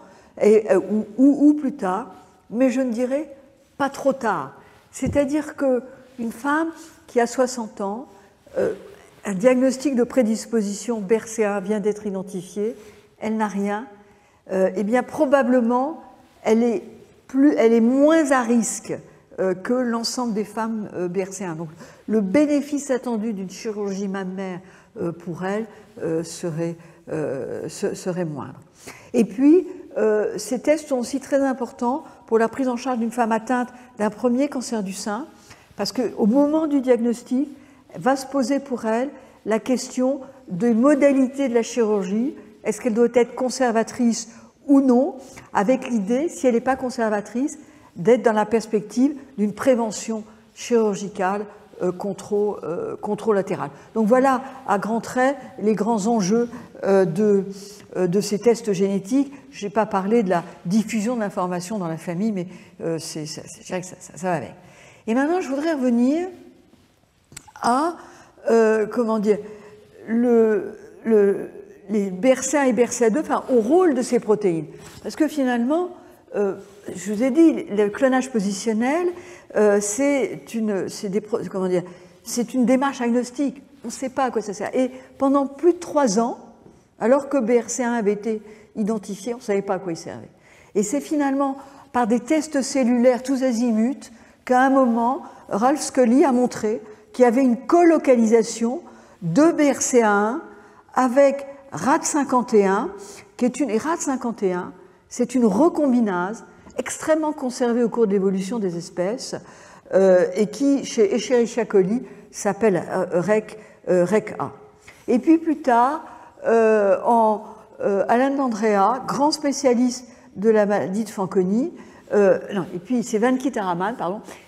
ou plus tard, mais je ne dirais pas trop tard. C'est-à-dire qu'une femme qui a 60 ans, un diagnostic de prédisposition BRCA vient d'être identifié, elle n'a rien, eh bien probablement elle est moins à risque que l'ensemble des femmes BRCA1. Donc le bénéfice attendu d'une chirurgie mammaire pour elle serait moindre. Et puis, ces tests sont aussi très importants pour la prise en charge d'une femme atteinte d'un premier cancer du sein, parce qu'au moment du diagnostic, va se poser pour elle la question des modalités de la chirurgie. Est-ce qu'elle doit être conservatrice ou non, avec l'idée, si elle n'est pas conservatrice, d'être dans la perspective d'une prévention chirurgicale contralatérale. Donc voilà, à grands traits, les grands enjeux de ces tests génétiques. Je n'ai pas parlé de la diffusion de l'information dans la famille, mais je dirais que ça va avec. Et maintenant, je voudrais revenir à, les BRCA1 et BRCA2, enfin, au rôle de ces protéines. Parce que finalement, je vous ai dit, le clonage positionnel, c'est une démarche agnostique. On ne sait pas à quoi ça sert. Et pendant plus de 3 ans, alors que BRCA1 avait été identifié, on ne savait pas à quoi il servait. Et c'est finalement par des tests cellulaires tous azimuts qu'à un moment, Ralph Scully a montré qu'il y avait une colocalisation de BRCA1 avec RAD51, et RAD51, c'est une recombinase extrêmement conservée au cours de l'évolution des espèces et qui, chez Escherichia coli, s'appelle REC-A. Et puis plus tard, Alain D'Andrea, grand spécialiste de la maladie de Fanconi, et puis c'est Venkit Araman,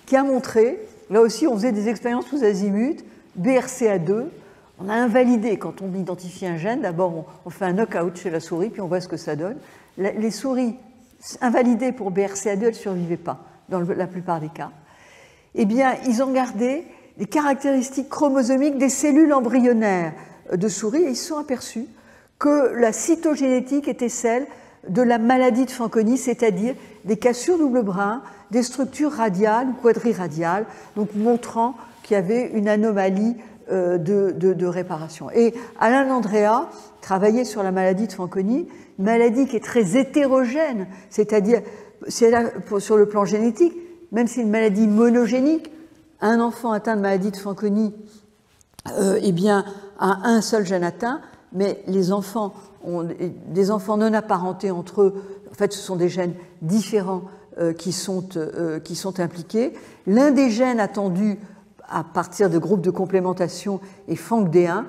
qui a montré, là aussi on faisait des expériences tous azimuts, BRCA2, on a invalidé, quand on identifie un gène, d'abord on fait un knockout chez la souris, puis on voit ce que ça donne. Les souris invalidées pour BRCA2, elles ne survivaient pas, dans la plupart des cas. Eh bien, ils ont gardé les caractéristiques chromosomiques des cellules embryonnaires de souris et ils se sont aperçus que la cytogénétique était celle de la maladie de Fanconi, c'est-à-dire des cassures double brin, des structures radiales ou quadriradiales, donc montrant qu'il y avait une anomalie de réparation. Et Alain Andrea travaillait sur la maladie de Fanconi, une maladie qui est très hétérogène, c'est-à-dire sur le plan génétique, même si c'est une maladie monogénique, un enfant atteint de maladie de Fanconi eh bien, a un seul gène atteint, mais les enfants ont des enfants non apparentés entre eux. En fait, ce sont des gènes différents qui sont impliqués. L'un des gènes attendus à partir de groupes de complémentation est FANCD1.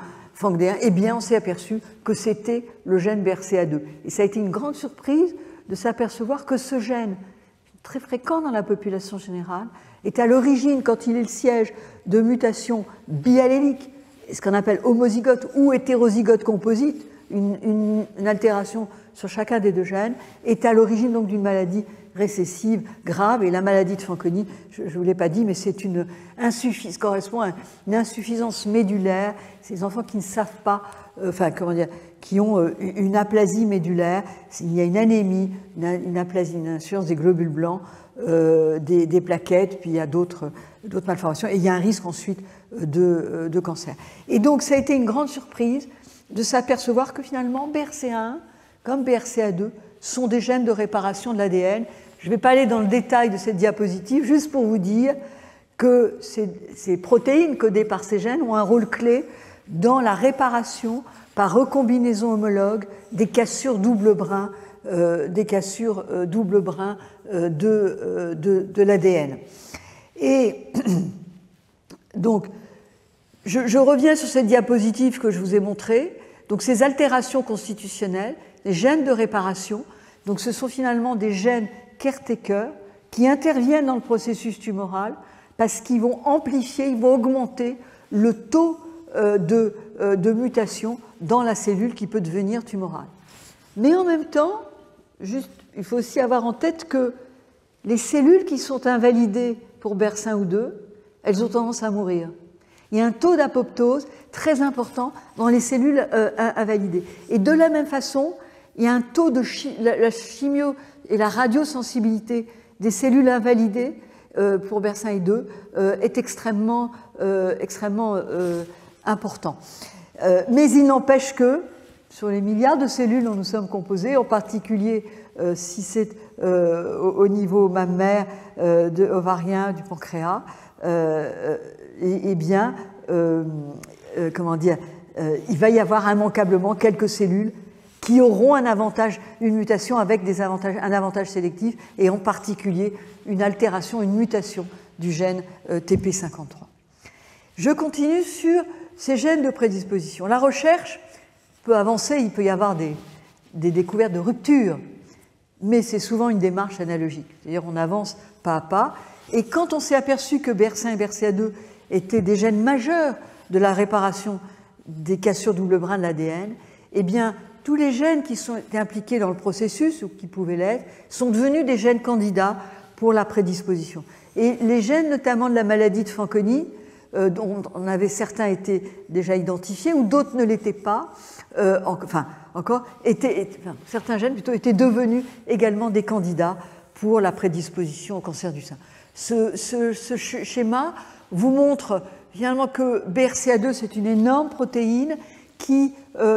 Eh bien, on s'est aperçu que c'était le gène BRCA2. Et ça a été une grande surprise de s'apercevoir que ce gène, très fréquent dans la population générale, est à l'origine, quand il est le siège de mutations bialléliques, ce qu'on appelle homozygote ou hétérozygote composite, une altération sur chacun des deux gènes, est à l'origine donc d'une maladie récessive grave. Et la maladie de Fanconi, je ne vous l'ai pas dit, mais c'est une insuffisance, correspond à une insuffisance médulaire. Ces enfants qui ne savent pas, qui ont une aplasie médulaire, il y a une anémie, une aplasie, une insuffisance des globules blancs, des plaquettes, puis il y a d'autres malformations, et il y a un risque ensuite de cancer. Et donc ça a été une grande surprise de s'apercevoir que finalement BRCA1 comme BRCA2 sont des gènes de réparation de l'ADN. Je ne vais pas aller dans le détail de cette diapositive, juste pour vous dire que ces protéines codées par ces gènes ont un rôle clé dans la réparation par recombinaison homologue des cassures double brin, de l'ADN. Et donc, je reviens sur cette diapositive que je vous ai montrée. Donc, ces altérations constitutionnelles, les gènes de réparation, donc ce sont finalement des gènes caretaker qui interviennent dans le processus tumoral parce qu'ils vont amplifier, ils vont augmenter le taux de mutation dans la cellule qui peut devenir tumorale. Mais en même temps, il faut aussi avoir en tête que les cellules qui sont invalidées pour BRCA1 ou 2, elles ont tendance à mourir. Il y a un taux d'apoptose très important dans les cellules invalidées. Et de la même façon, il y a un taux de la chimio et la radiosensibilité des cellules invalidées pour BRCA1 et 2 est extrêmement important. Mais il n'empêche que sur les milliards de cellules dont nous sommes composés, en particulier si c'est au niveau mammaire, ovarien, du pancréas, il va y avoir immanquablement quelques cellules qui auront un avantage, une mutation avec un avantage sélectif, et en particulier une altération, une mutation du gène TP53. Je continue sur ces gènes de prédisposition. La recherche peut avancer, il peut y avoir des découvertes de rupture, mais c'est souvent une démarche analogique. C'est-à-dire on avance pas à pas, et quand on s'est aperçu que BRCA1 et BRCA2 étaient des gènes majeurs de la réparation des cassures double brin de l'ADN, eh bien, tous les gènes qui sont impliqués dans le processus, ou qui pouvaient l'être, sont devenus des gènes candidats pour la prédisposition. Et les gènes, notamment de la maladie de Fanconi, dont on avait certains été déjà identifiés, ou d'autres ne l'étaient pas, certains gènes plutôt étaient devenus également des candidats pour la prédisposition au cancer du sein. Ce schéma vous montre finalement que BRCA2, c'est une énorme protéine qui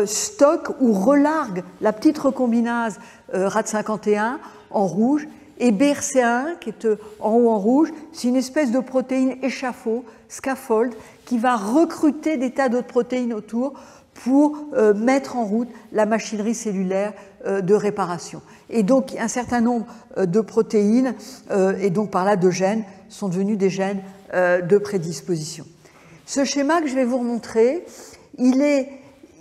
stocke ou relargue la petite recombinase RAD51 en rouge, et BRCA1, qui est en haut en rouge, c'est une espèce de protéine échafaud, scaffold, qui va recruter des tas d'autres protéines autour pour mettre en route la machinerie cellulaire de réparation. Et donc, un certain nombre de protéines, et donc par là de gènes, sont devenus des gènes de prédisposition. Ce schéma que je vais vous remontrer, il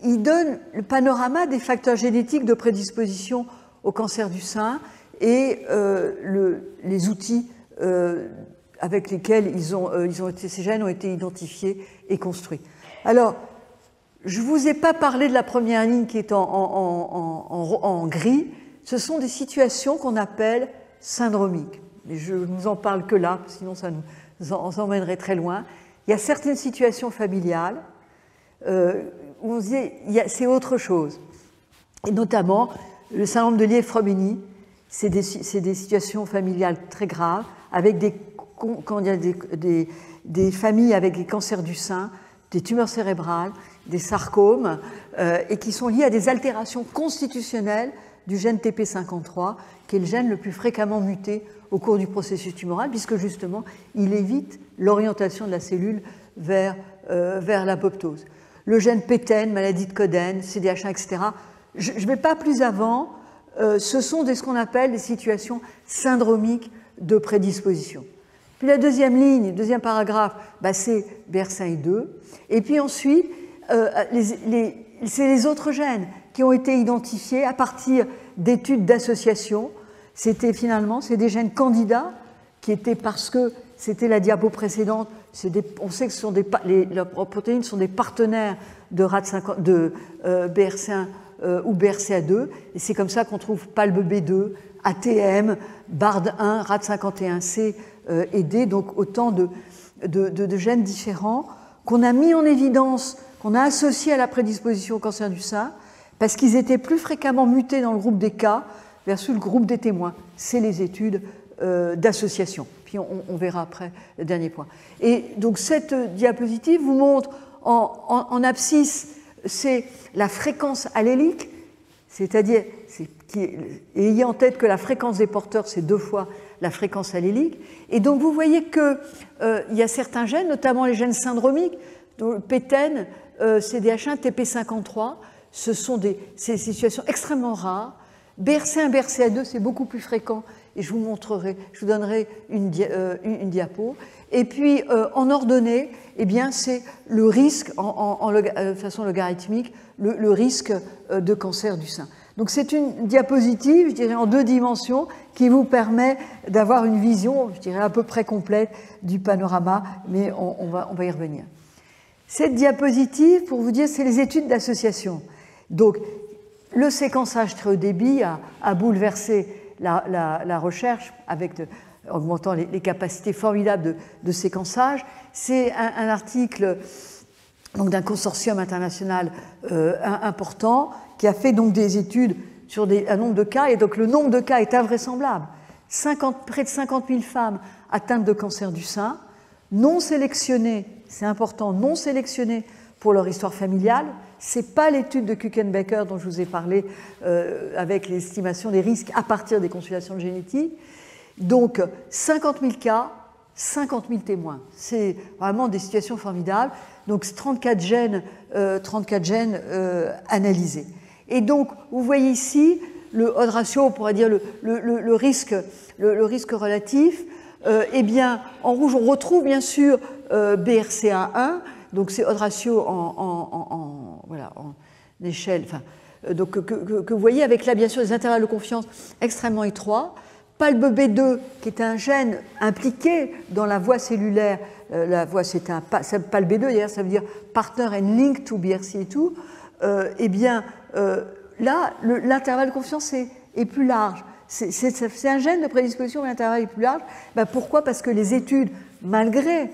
donne le panorama des facteurs génétiques de prédisposition au cancer du sein et les outils avec lesquels ces gènes ont été identifiés et construits. Alors, je ne vous ai pas parlé de la première ligne qui est en gris. Ce sont des situations qu'on appelle syndromiques. Et je ne vous en parle que là, sinon ça nous emmènerait très loin. Il y a certaines situations familiales où on se dit c'est autre chose. Et notamment, le syndrome de Lièvre-Frobeny, c'est des situations familiales très graves, avec des familles avec des cancers du sein des tumeurs cérébrales, des sarcomes, et qui sont liés à des altérations constitutionnelles du gène TP53, qui est le gène le plus fréquemment muté au cours du processus tumoral, puisque justement, il évite l'orientation de la cellule vers l'apoptose. Le gène PTEN, maladie de Coden, CDH1, etc. Je ne vais pas plus avant. Ce sont ce qu'on appelle des situations syndromiques de prédisposition. Puis la deuxième ligne, deuxième paragraphe, c'est BRCA2. Et puis ensuite, c'est les autres gènes qui ont été identifiés à partir d'études d'association. C'est des gènes candidats qui étaient, parce que c'était la diapo précédente, on sait que les protéines sont des partenaires de BRCA1 ou BRCA2, et c'est comme ça qu'on trouve PALB-B2, ATM, BARD1, RAD51C et D, donc autant de gènes différents qu'on a mis en évidence, qu'on a associés à la prédisposition au cancer du sein, parce qu'ils étaient plus fréquemment mutés dans le groupe des cas versus le groupe des témoins. C'est les études d'association. Puis on verra après le dernier point. Et donc cette diapositive vous montre en abscisse, c'est la fréquence allélique, c'est-à-dire, ayez en tête que la fréquence des porteurs, c'est 2 fois la fréquence allélique. Et donc vous voyez qu'il y a certains gènes, notamment les gènes syndromiques, PTEN, CDH1, TP53, ce sont ces situations extrêmement rares. BRCA1, BRCA2, c'est beaucoup plus fréquent, et je vous donnerai une diapo. Et puis, en ordonnée, c'est le risque, de façon logarithmique, le risque de cancer du sein. Donc c'est une diapositive, je dirais, en 2 dimensions, qui vous permet d'avoir une vision, je dirais, à peu près complète du panorama, mais on va y revenir. Cette diapositive, pour vous dire, c'est les études d'association. Donc, le séquençage très haut débit a bouleversé la recherche augmentant les capacités formidables de séquençage. C'est un article d'un consortium international important qui a fait donc des études sur un nombre de cas, et donc le nombre de cas est invraisemblable. Près de 50 000 femmes atteintes de cancer du sein, non sélectionnées, c'est important, non sélectionnées pour leur histoire familiale. Ce n'est pas l'étude de Kuchenbecker dont je vous ai parlé avec l'estimation des risques à partir des consultations de génétique. Donc 50 000 cas, 50 000 témoins. C'est vraiment des situations formidables. Donc 34 gènes analysés. Et donc vous voyez ici le odds ratio, on pourrait dire le risque relatif. En rouge, on retrouve bien sûr BRCA1. Donc c'est odds ratio en échelle, que vous voyez avec là bien sûr des intervalles de confiance extrêmement étroits. PALB-B2, qui est un gène impliqué dans la voie cellulaire, la voie c'est PALB-B2 d'ailleurs, ça veut dire partner and link to BRCA2. Là l'intervalle de confiance est plus large. C'est un gène de prédisposition, mais l'intervalle est plus large. Pourquoi? Parce que les études, malgré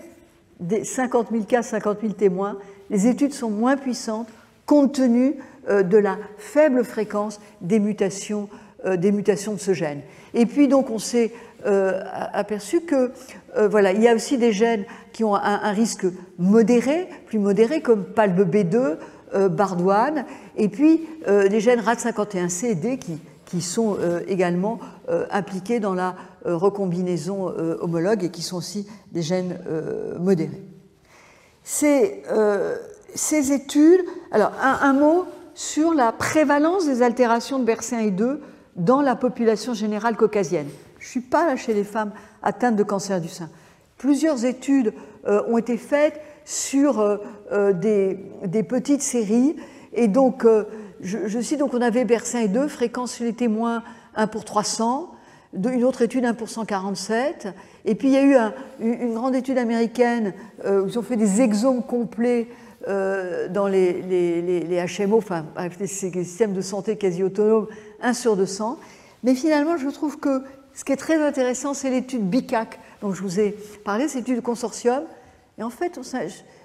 des 50 000 cas, 50 000 témoins, les études sont moins puissantes compte tenu de la faible fréquence des mutations de ce gène. Et puis donc on s'est aperçu que il y a aussi des gènes qui ont un risque modéré, plus modéré, comme PALB-B2, BARD1, et puis des gènes RAD51C et D qui sont également impliqués dans la recombinaison homologue et qui sont aussi des gènes modérés. Ces études, alors un mot sur la prévalence des altérations de BRCA1 dans la population générale caucasienne. Je ne suis pas là chez les femmes atteintes de cancer du sein. Plusieurs études ont été faites sur des petites séries, et donc je cite, donc on avait BRCA2, fréquence chez les témoins 1 pour 300, une autre étude 1 pour 147, et puis il y a eu une grande étude américaine où ils ont fait des exomes complets dans les HMO, avec des systèmes de santé quasi autonomes, 1 sur 200. Mais finalement, je trouve que ce qui est très intéressant, c'est l'étude BICAC dont je vous ai parlé, cette étude consortium. Et en fait,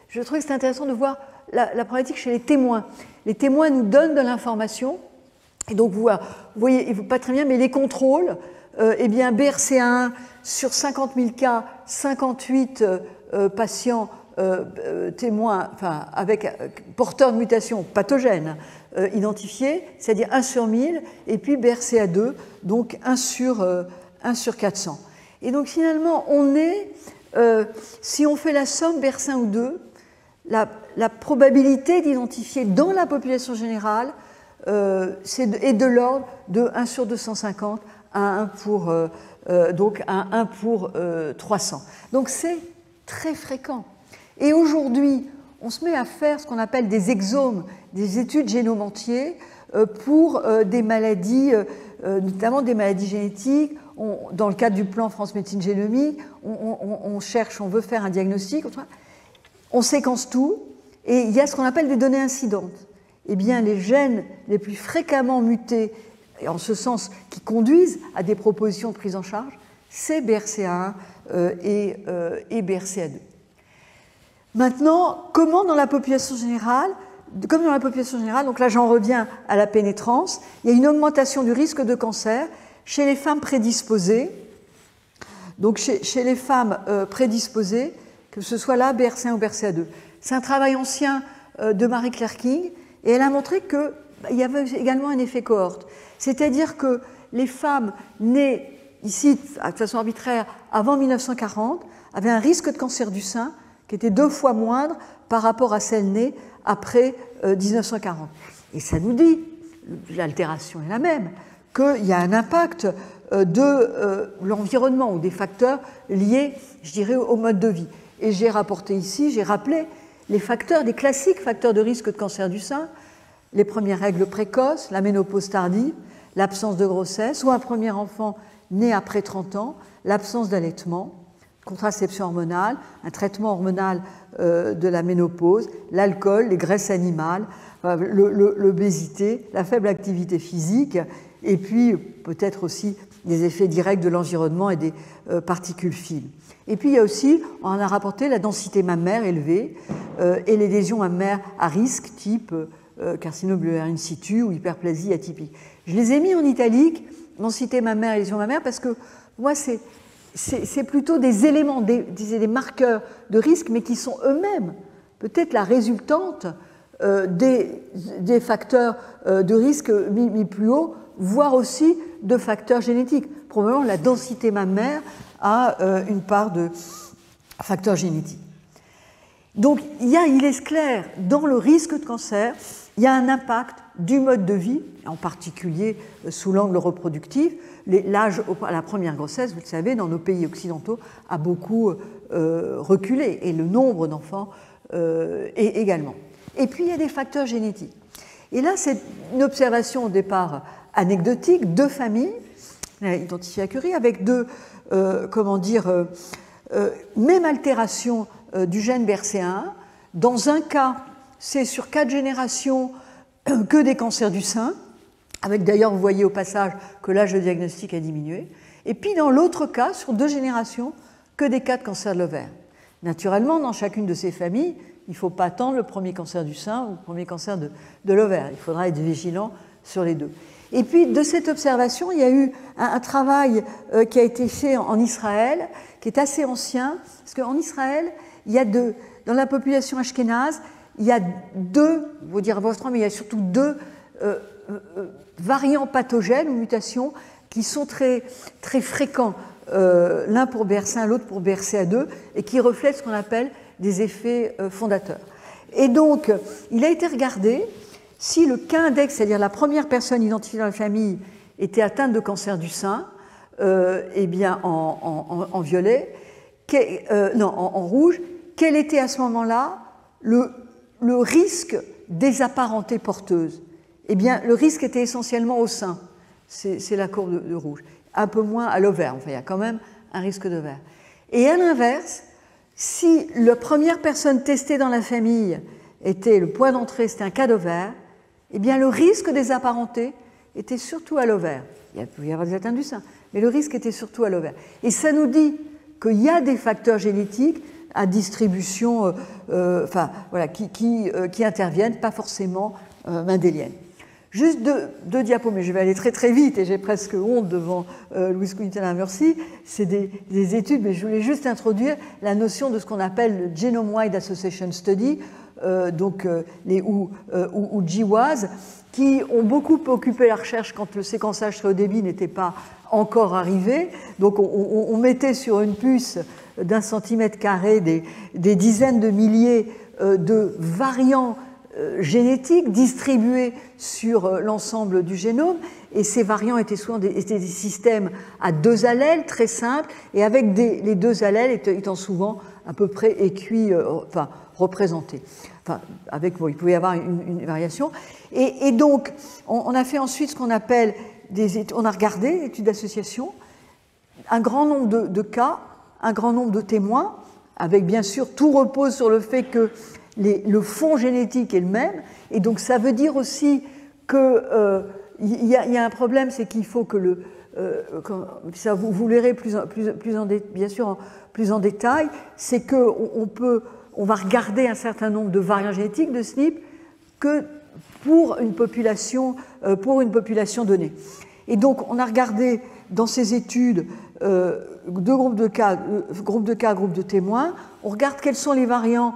je trouve que c'est intéressant de voir la problématique chez les témoins. Les témoins nous donnent de l'information, et donc vous voyez, pas très bien, mais les contrôles, BRCA1 sur 50 000 cas, 58 patients témoins, enfin, porteurs de mutations pathogènes identifiés, c'est-à-dire 1 sur 1000, et puis BRCA2, donc 1 sur 400. Et donc finalement, on est, si on fait la somme BRCA1 ou 2, la probabilité d'identifier dans la population générale est de l'ordre de 1 sur 250 à 1 pour, donc à 1 pour 300. Donc c'est très fréquent. Et aujourd'hui, on se met à faire ce qu'on appelle des exomes, des études génome entier pour des maladies, notamment des maladies génétiques. Dans le cadre du plan France Médecine Génomique, on cherche, on veut faire un diagnostic, on séquence tout, et il y a ce qu'on appelle des données incidentes. Eh bien, les gènes les plus fréquemment mutés, et en ce sens qui conduisent à des propositions de prise en charge, c'est BRCA1 et BRCA2. Maintenant, comment dans la population générale, donc là j'en reviens à la pénétrance, il y a une augmentation du risque de cancer chez les femmes prédisposées. Donc chez les femmes prédisposées, que ce soit là BRCA1 ou BRCA2. C'est un travail ancien de Marie-Claire King, et elle a montré qu'il y avait également un effet cohorte. C'est-à-dire que les femmes nées ici, de façon arbitraire, avant 1940, avaient un risque de cancer du sein qui était 2 fois moindre par rapport à celles nées après 1940. Et ça nous dit, l'altération est la même, qu'il y a un impact de l'environnement ou des facteurs liés, je dirais, au mode de vie. Et j'ai rapporté ici, j'ai rappelé les facteurs, des classiques facteurs de risque de cancer du sein, les premières règles précoces, la ménopause tardive, l'absence de grossesse ou un premier enfant né après 30 ans, l'absence d'allaitement, contraception hormonale, un traitement hormonal de la ménopause, l'alcool, les graisses animales, l'obésité, la faible activité physique, et puis peut-être aussi des effets directs de l'environnement et des particules fines. Et puis il y a aussi, on a rapporté la densité mammaire élevée et les lésions mammaires à risque, type carcinome in situ ou hyperplasie atypique. Je les ai mis en italique, densité mammaire et lésions mammaires, parce que moi c'est plutôt des éléments, des marqueurs de risque, mais qui sont eux-mêmes peut-être la résultante des facteurs de risque mis plus haut, voire aussi de facteurs génétiques. Probablement la densité mammaire a une part de facteurs génétiques. Donc il est clair, dans le risque de cancer, il y a un impact du mode de vie, en particulier sous l'angle reproductif. L'âge à la première grossesse, vous le savez, dans nos pays occidentaux, a beaucoup reculé, et le nombre d'enfants également. Et puis il y a des facteurs génétiques. Et là, c'est une observation au départ anecdotique, 2 familles, identifiées à Curie, avec même altération du gène BRCA1. Dans un cas, c'est sur 4 générations que des cancers du sein, avec d'ailleurs, vous voyez au passage que l'âge de diagnostic a diminué. Et puis dans l'autre cas, sur 2 générations, que des cas de cancer de l'ovaire. Naturellement, dans chacune de ces familles, il ne faut pas attendre le premier cancer du sein ou le premier cancer de l'ovaire. Il faudra être vigilant sur les 2. Et puis de cette observation, il y a eu un travail qui a été fait en Israël, qui est assez ancien, parce qu'en Israël, il y a dans la population ashkénaze, il y a 2, vous dire mais il y a surtout 2 variants pathogènes ou mutations qui sont très, très fréquents, l'un pour BRCA1, l'autre pour BRCA2, et qui reflètent ce qu'on appelle des effets fondateurs. Et donc, il a été regardé si le cas index, c'est-à-dire la première personne identifiée dans la famille, était atteinte de cancer du sein, eh bien en violet, en rouge, quel était à ce moment-là le risque des apparentés porteuses? Eh bien, le risque était essentiellement au sein, c'est la courbe de rouge, un peu moins à l'ovaire, enfin il y a quand même un risque d'ovaire. Et à l'inverse, si la première personne testée dans la famille était le point d'entrée, c'était un cas d'ovaire, eh bien le risque des apparentés était surtout à l'ovaire. Il peut y avoir des atteintes du sein, mais le risque était surtout à l'ovaire. Et ça nous dit qu'il y a des facteurs génétiques à distribution, qui interviennent, pas forcément mendéliennes. Juste deux diapos, mais je vais aller très très vite et j'ai presque honte devant Louise Kunitella-Mercy. C'est des études, mais je voulais juste introduire la notion de ce qu'on appelle le Genome-Wide Association Study, ou GWAS, qui ont beaucoup occupé la recherche quand le séquençage très haut débit n'était pas encore arrivé. Donc on mettait sur une puce d'1 centimètre carré des dizaines de milliers de variants génétiques distribués sur l'ensemble du génome, et ces variants étaient souvent des systèmes à 2 allèles très simples, et avec les 2 allèles étant souvent à peu près représentés. Il pouvait y avoir une variation. Et donc, on a fait ensuite ce qu'on appelle on a regardé l'étude d'association, un grand nombre de cas, un grand nombre de témoins, avec bien sûr, tout repose sur le fait que le fond génétique est le même, et donc ça veut dire aussi que y a un problème, c'est qu'il faut que ça vous verrez bien sûr plus en détail, c'est que on va regarder un certain nombre de variants génétiques de SNP que pour une population donnée. Et donc on a regardé dans ces études 2 groupes de cas, groupe de témoins. On regarde quels sont les variants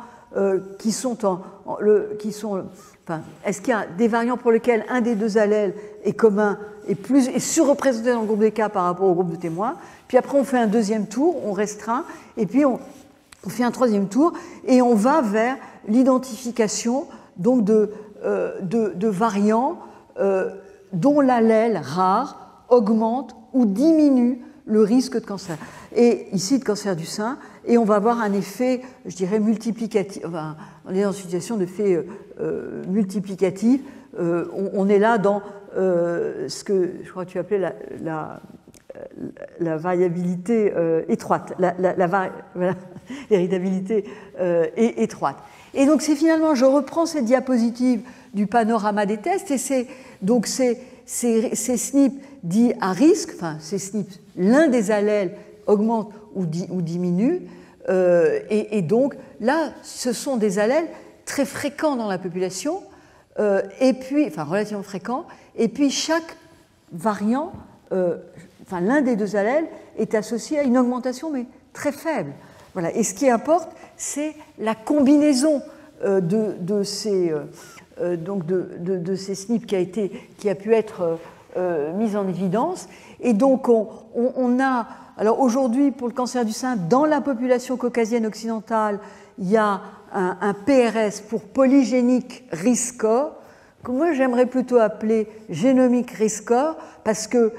est-ce qu'il y a des variants pour lesquels un des 2 allèles est commun et surreprésenté dans le groupe des cas par rapport au groupe de témoins. Puis après, on fait un 2e tour, on restreint, et puis on fait un 3e tour, et on va vers l'identification donc de variants dont l'allèle rare augmente ou diminue le risque de cancer. Et ici, de cancer du sein, et on va avoir un effet, je dirais, multiplicatif. Enfin, on est dans une situation d'effet multiplicatif. On est là dans ce que je crois que tu appelais la variabilité étroite, l'héritabilité étroite. Et donc, c'est finalement, je reprends cette diapositive du panorama des tests, et c'est ces SNP dits à risque, enfin, ces SNP, l'un des allèles augmente ou diminue, et donc là, ce sont des allèles très fréquents dans la population, et puis, enfin relativement fréquents, et puis chaque variant, l'un des 2 allèles est associé à une augmentation, mais très faible. Voilà. Et ce qui importe, c'est la combinaison de ces SNP qui a pu être mise en évidence. Et donc, on a... Alors aujourd'hui, pour le cancer du sein, dans la population caucasienne occidentale, il y a un PRS pour polygénique risk score, que moi j'aimerais plutôt appeler génomique risk score, parce que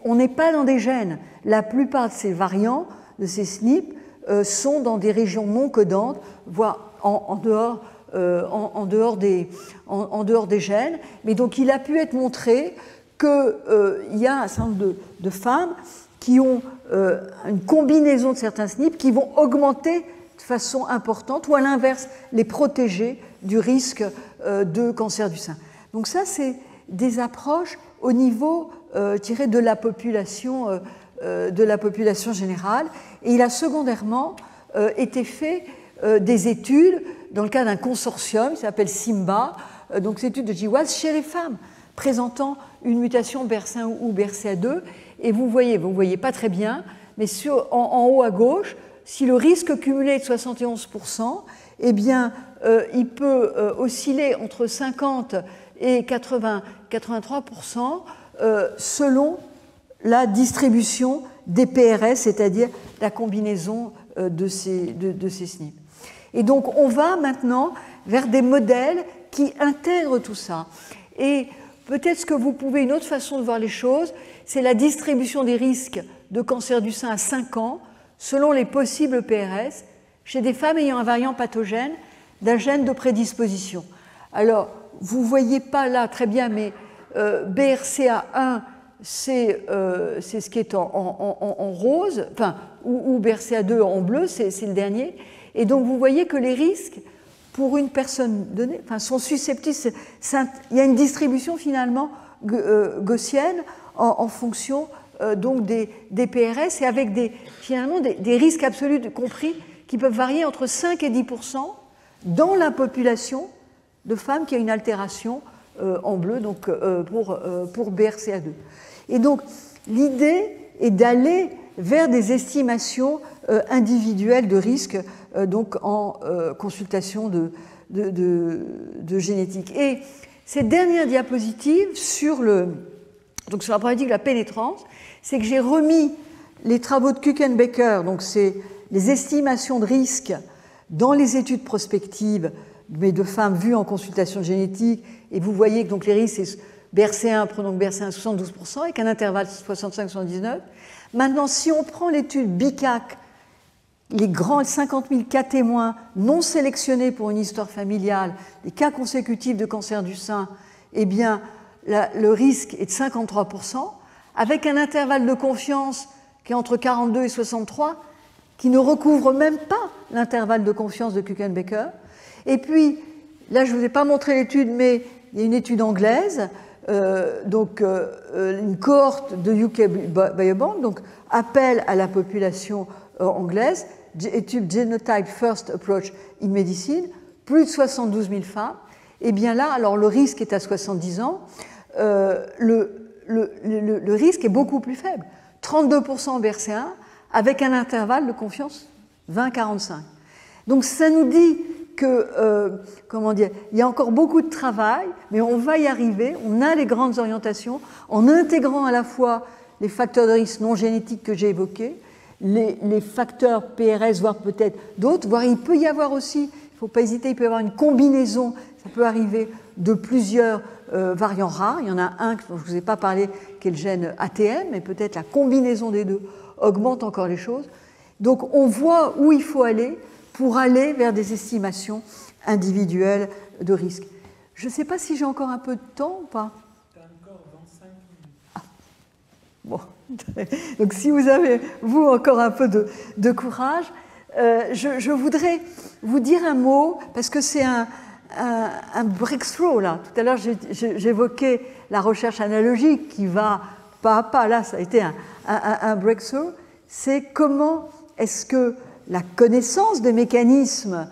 on n'est pas dans des gènes. La plupart de ces variants, de ces SNP, sont dans des régions non codantes, voire en dehors des gènes. Mais donc il a pu être montré qu'il y a un certain nombre de femmes qui ont une combinaison de certains SNP qui vont augmenter de façon importante, ou à l'inverse, les protéger du risque de cancer du sein. Donc ça, c'est des approches au niveau de la population générale. Et il a secondairement été fait des études dans le cadre d'un consortium qui s'appelle SIMBA, donc c'est études de GWAS chez les femmes présentant une mutation BRCA1 ou BRCA2. Et vous voyez pas très bien, mais en haut à gauche, si le risque cumulé est de 71%, eh bien, il peut osciller entre 50 et 83% selon la distribution des PRS, c'est-à-dire la combinaison de ces SNP. Et donc, on va maintenant vers des modèles qui intègrent tout ça. Et peut-être que vous pouvez, une autre façon de voir les choses, c'est la distribution des risques de cancer du sein à 5 ans selon les possibles PRS chez des femmes ayant un variant pathogène d'un gène de prédisposition. Alors, vous ne voyez pas là très bien, mais BRCA1, c'est ce qui est en rose, enfin, ou BRCA2 en bleu, c'est le dernier. Et donc, vous voyez que les risques pour une personne donnée sont susceptibles. Il y a une distribution finalement gaussienne en fonction donc des PRS, et avec finalement des risques absolus compris qui peuvent varier entre 5 et 10% dans la population de femmes qui a une altération en bleu, donc pour BRCA2. Et donc, l'idée est d'aller vers des estimations individuelles de risque, donc en consultation de génétique. Et cette dernière diapositive sur la problématique de la pénétrance, c'est que j'ai remis les travaux de Kuchenbecker, donc c'est les estimations de risque dans les études prospectives, mais de femmes vues en consultation génétique, et vous voyez que donc les risques, c'est BRCA1, prenons BRCA1 72%, avec un intervalle 65-79. Maintenant, si on prend l'étude BICAC, les grands 50 000 cas témoins non sélectionnés pour une histoire familiale, les cas consécutifs de cancer du sein, eh bien, le risque est de 53%, avec un intervalle de confiance qui est entre 42 et 63, qui ne recouvre même pas l'intervalle de confiance de Kuchenbecker. Et puis, là, je ne vous ai pas montré l'étude, mais il y a une étude anglaise, une cohorte de UK Biobank, donc appel à la population anglaise, étude Genotype First Approach in Medicine, plus de 72 000 femmes. Et bien là, alors le risque est à 70 ans, le risque est beaucoup plus faible, 32% en BRCA1, avec un intervalle de confiance 20-45. Donc ça nous dit que, il y a encore beaucoup de travail, mais on va y arriver, on a les grandes orientations, en intégrant à la fois les facteurs de risque non génétiques que j'ai évoqués, les facteurs PRS, voire peut-être d'autres, voire il peut y avoir aussi, il ne faut pas hésiter, il peut y avoir une combinaison, ça peut arriver de plusieurs variants rares, il y en a un dont je ne vous ai pas parlé, qui est le gène ATM, mais peut-être la combinaison des deux augmente encore les choses. Donc on voit où il faut aller pour aller vers des estimations individuelles de risque. Je ne sais pas si j'ai encore un peu de temps ou pas. Tu as encore 25 minutes. Ah. Bon. Donc si vous avez, vous, encore un peu de courage, je voudrais vous dire un mot, parce que c'est un breakthrough, là. Tout à l'heure, j'évoquais la recherche analogique qui va pas à pas. Là, ça a été un breakthrough. C'est comment est-ce que la connaissance des mécanismes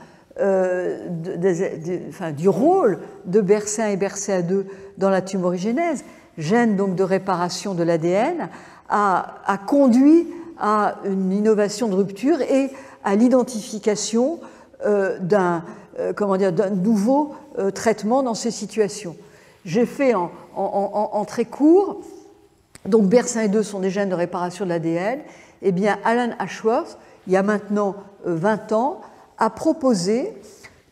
du rôle de BRCA1 et BRCA2 dans la tumorigénèse, gène donc de réparation de l'ADN, a conduit à une innovation de rupture et à l'identification d'un nouveau traitement dans ces situations. J'ai fait en très court, donc BRCA1 et 2 sont des gènes de réparation de l'ADN, eh bien Alan Ashworth, il y a maintenant 20 ans, a proposé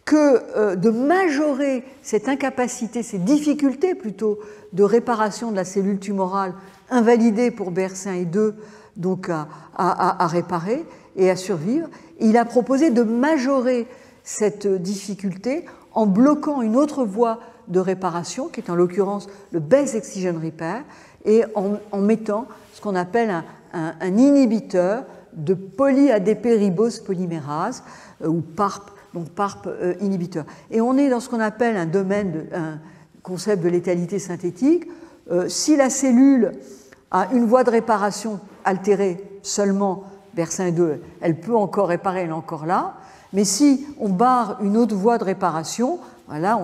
que de majorer cette incapacité, ces difficultés plutôt de réparation de la cellule tumorale invalidée pour BRCA1 et 2, donc à réparer et à survivre. Il a proposé de majorer cette difficulté en bloquant une autre voie de réparation, qui est en l'occurrence le base excision repair, et en mettant ce qu'on appelle un inhibiteur de poly-ADP-ribose polymérase, ou PARP, donc PARP inhibiteur. Et on est dans ce qu'on appelle un concept de létalité synthétique. Si la cellule a une voie de réparation altérée seulement, BRCA1 et 2, elle peut encore réparer, elle est encore là. Mais si on barre une autre voie de réparation, voilà,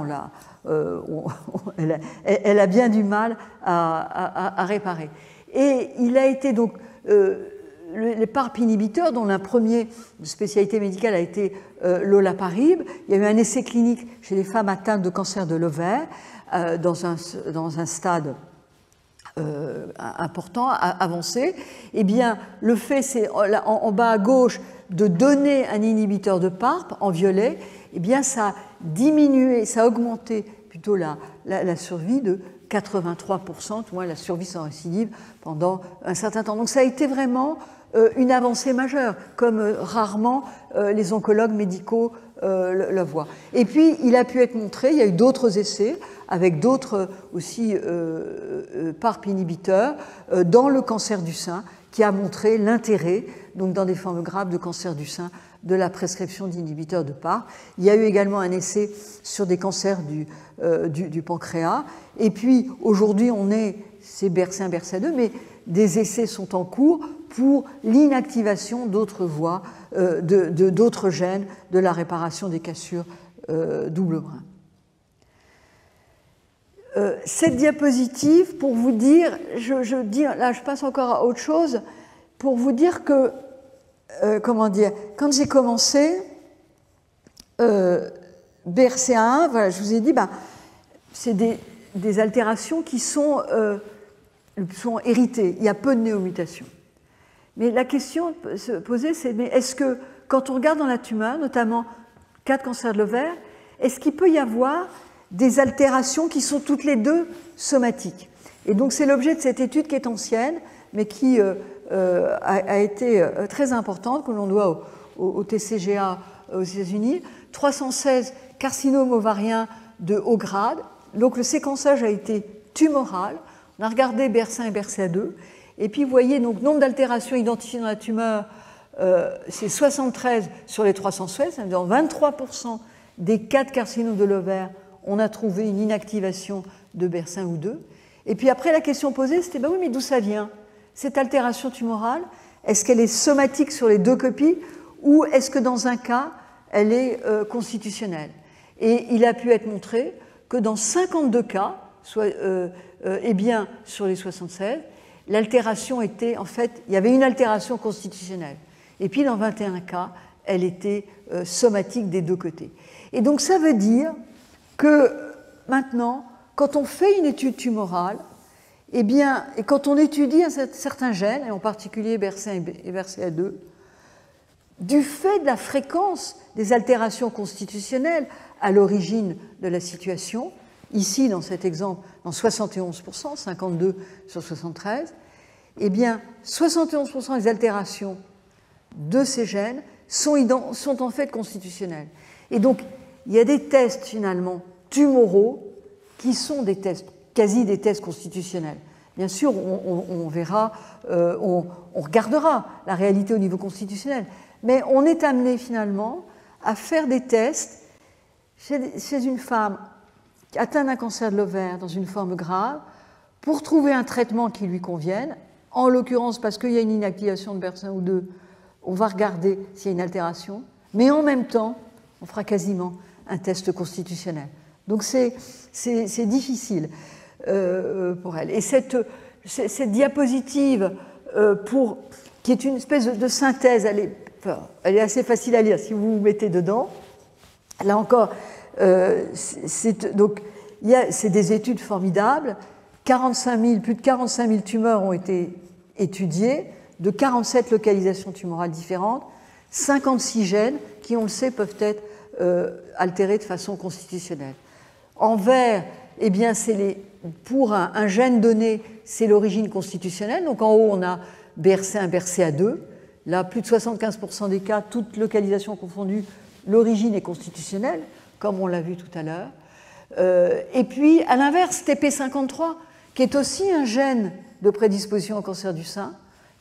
elle a bien du mal à réparer. Et il a été donc les PARP inhibiteurs, dont la première spécialité médicale a été l'olaparib. Il y a eu un essai clinique chez les femmes atteintes de cancer de l'ovaire dans un stade important, avancé. Eh bien, le fait, c'est en bas à gauche, de donner un inhibiteur de PARP en violet, eh bien, ça a diminué, ça a augmenté plutôt la survie de 83%, tout moins la survie sans récidive pendant un certain temps. Donc ça a été vraiment une avancée majeure, comme rarement les oncologues médicaux le voient. Et puis, il a pu être montré, il y a eu d'autres essais avec d'autres aussi PARP inhibiteurs dans le cancer du sein, qui a montré l'intérêt, donc dans des formes graves de cancer du sein, de la prescription d'inhibiteurs de PARP. Il y a eu également un essai sur des cancers du pancréas. Et puis, aujourd'hui, c'est BRCA1, BRCA2, mais des essais sont en cours pour l'inactivation d'autres voies, d'autres gènes de la réparation des cassures double brin. cette diapositive, pour vous dire, là je passe encore à autre chose, pour vous dire que, comment dire, quand j'ai commencé, BRCA1, voilà, je vous ai dit, c'est des altérations qui sont héritées, il y a peu de néomutations. Mais la question se posait, c'est, mais est-ce que, quand on regarde dans la tumeur, notamment cas de cancer de l'ovaire, est-ce qu'il peut y avoir des altérations qui sont toutes les deux somatiques? Et donc c'est l'objet de cette étude qui est ancienne, mais qui a été très importante, que l'on doit au TCGA aux États-Unis. 316 carcinomes ovariens de haut grade. Donc le séquençage a été tumoral. On a regardé BRCA1 et BRCA2. Et puis vous voyez, donc nombre d'altérations identifiées dans la tumeur, c'est 73 sur les 316, c'est-à-dire dans 23% des cas de carcinome de l'ovaire, on a trouvé une inactivation de BRCA1 ou 2. Et puis après, la question posée, c'était, oui, mais d'où ça vient? Cette altération tumorale, est-ce qu'elle est somatique sur les deux copies ou est-ce que dans un cas, elle est constitutionnelle? Et il a pu être montré que dans 52 cas, et bien sur les 76, l'altération était, en fait, il y avait une altération constitutionnelle. Et puis dans 21 cas, elle était somatique des deux côtés. Et donc ça veut dire que maintenant, quand on fait une étude tumorale, eh bien, et quand on étudie certains gènes, et en particulier BRCA1 et BRCA2, du fait de la fréquence des altérations constitutionnelles à l'origine de la situation, ici dans cet exemple, dans 71%, 52 sur 73, eh bien, 71% des altérations de ces gènes sont en fait constitutionnelles. Et donc, il y a des tests finalement tumoraux qui sont des tests, quasi des tests constitutionnels. Bien sûr, on verra, on regardera la réalité au niveau constitutionnel, mais on est amené finalement à faire des tests chez une femme atteinte d'un cancer de l'ovaire dans une forme grave pour trouver un traitement qui lui convienne. En l'occurrence, parce qu'il y a une inactivation de BRCA1 ou 2, on va regarder s'il y a une altération, mais en même temps, on fera quasiment un test constitutionnel. Donc c'est difficile pour elle. Et cette diapositive, qui est une espèce de synthèse, elle est assez facile à lire si vous vous mettez dedans. Là encore, c'est des études formidables. Plus de 45 000 tumeurs ont été étudiées, de 47 localisations tumorales différentes, 56 gènes qui, on le sait, peuvent être altérés de façon constitutionnelle. En vert, eh bien, pour un gène donné, c'est l'origine constitutionnelle. Donc en haut, on a BRCA1, BRCA2. Là, plus de 75% des cas, toutes localisations confondues, l'origine est constitutionnelle, comme on l'a vu tout à l'heure. Et puis, à l'inverse, TP53, qui est aussi un gène de prédisposition au cancer du sein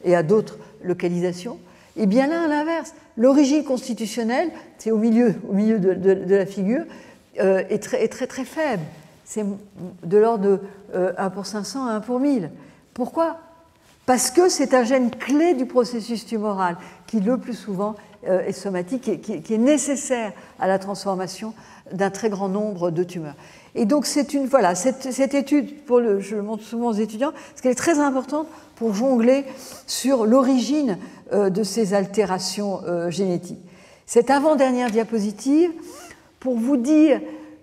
et à d'autres localisations, et bien là, à l'inverse, l'origine constitutionnelle, c'est au milieu de la figure, est très, très, très faible. C'est de l'ordre de 1 pour 500 à 1 pour 1000. Pourquoi? Parce que c'est un gène clé du processus tumoral qui, le plus souvent, est somatique, qui est nécessaire à la transformation d'un très grand nombre de tumeurs. Et donc, cette étude, je le montre souvent aux étudiants, parce qu'elle est très importante pour jongler sur l'origine de ces altérations génétiques. Cette avant-dernière diapositive, pour vous dire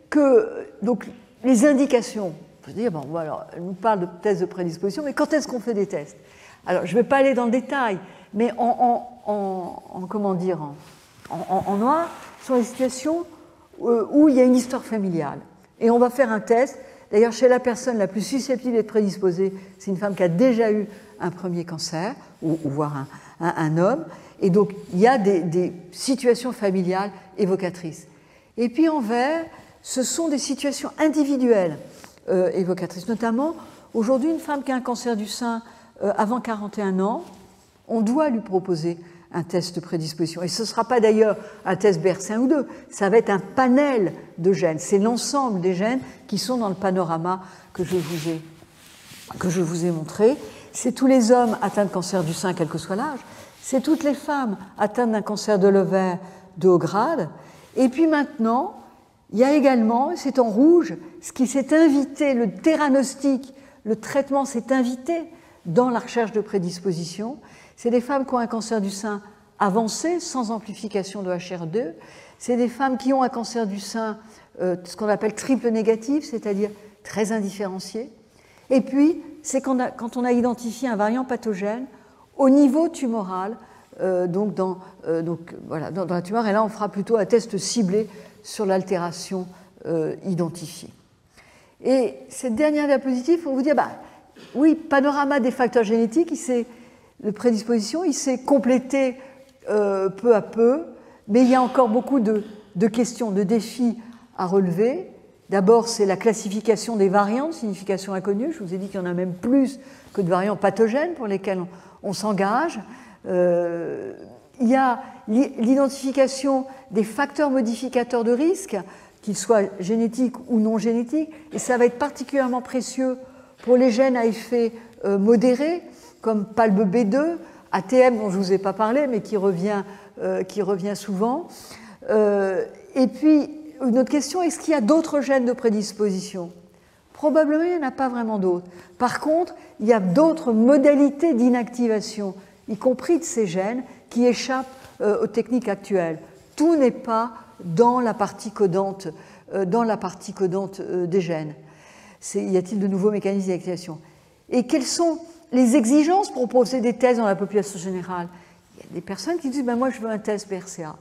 que donc, les indications, on peut dire, alors, elle nous parle de tests de prédisposition, mais quand est-ce qu'on fait des tests? Alors, je ne vais pas aller dans le détail, mais comment dire, en noir, sont les situations où il y a une histoire familiale. Et on va faire un test. D'ailleurs, chez la personne la plus susceptible d'être prédisposée, c'est une femme qui a déjà eu un premier cancer, ou voire un homme. Et donc, il y a des situations familiales évocatrices. Et puis en vert, ce sont des situations individuelles évocatrices. Notamment, aujourd'hui, une femme qui a un cancer du sein avant 41 ans, on doit lui proposer un test de prédisposition. Et ce ne sera pas d'ailleurs un test BRCA1 ou 2, ça va être un panel de gènes. C'est l'ensemble des gènes qui sont dans le panorama que je vous ai montré. C'est tous les hommes atteints de cancer du sein, quel que soit l'âge. C'est toutes les femmes atteintes d'un cancer de l'ovaire de haut grade. Et puis maintenant, Il y a également, c'est en rouge, ce qui s'est invité, le theranostic, le traitement s'est invité dans la recherche de prédisposition. C'est des femmes qui ont un cancer du sein avancé, sans amplification de HER2. C'est des femmes qui ont un cancer du sein, ce qu'on appelle triple négatif, c'est-à-dire très indifférencié. Et puis, c'est quand on a identifié un variant pathogène au niveau tumoral, donc dans la tumeur, et là, on fera plutôt un test ciblé sur l'altération identifiée. Et cette dernière diapositive, pour vous dire, oui, panorama des facteurs génétiques, de prédisposition, il s'est complété peu à peu, mais il y a encore beaucoup de questions, de défis à relever. D'abord, c'est la classification des variants de signification inconnue. Je vous ai dit qu'il y en a même plus que de variants pathogènes pour lesquels on s'engage. Il y a l'identification des facteurs modificateurs de risque, qu'ils soient génétiques ou non génétiques, et ça va être particulièrement précieux pour les gènes à effet modéré, comme PALB-B2, ATM dont je ne vous ai pas parlé, mais qui revient souvent. Et puis, une autre question, est-ce qu'il y a d'autres gènes de prédisposition? Probablement, il n'y en a pas vraiment d'autres. Par contre, il y a d'autres modalités d'inactivation, y compris de ces gènes, qui échappent aux techniques actuelles. Tout n'est pas dans la partie codante, des gènes. Y a-t-il de nouveaux mécanismes d'inactivation? Et quelles sont les exigences pour poser des tests dans la population générale? Il y a des personnes qui disent moi je veux un test BRCA,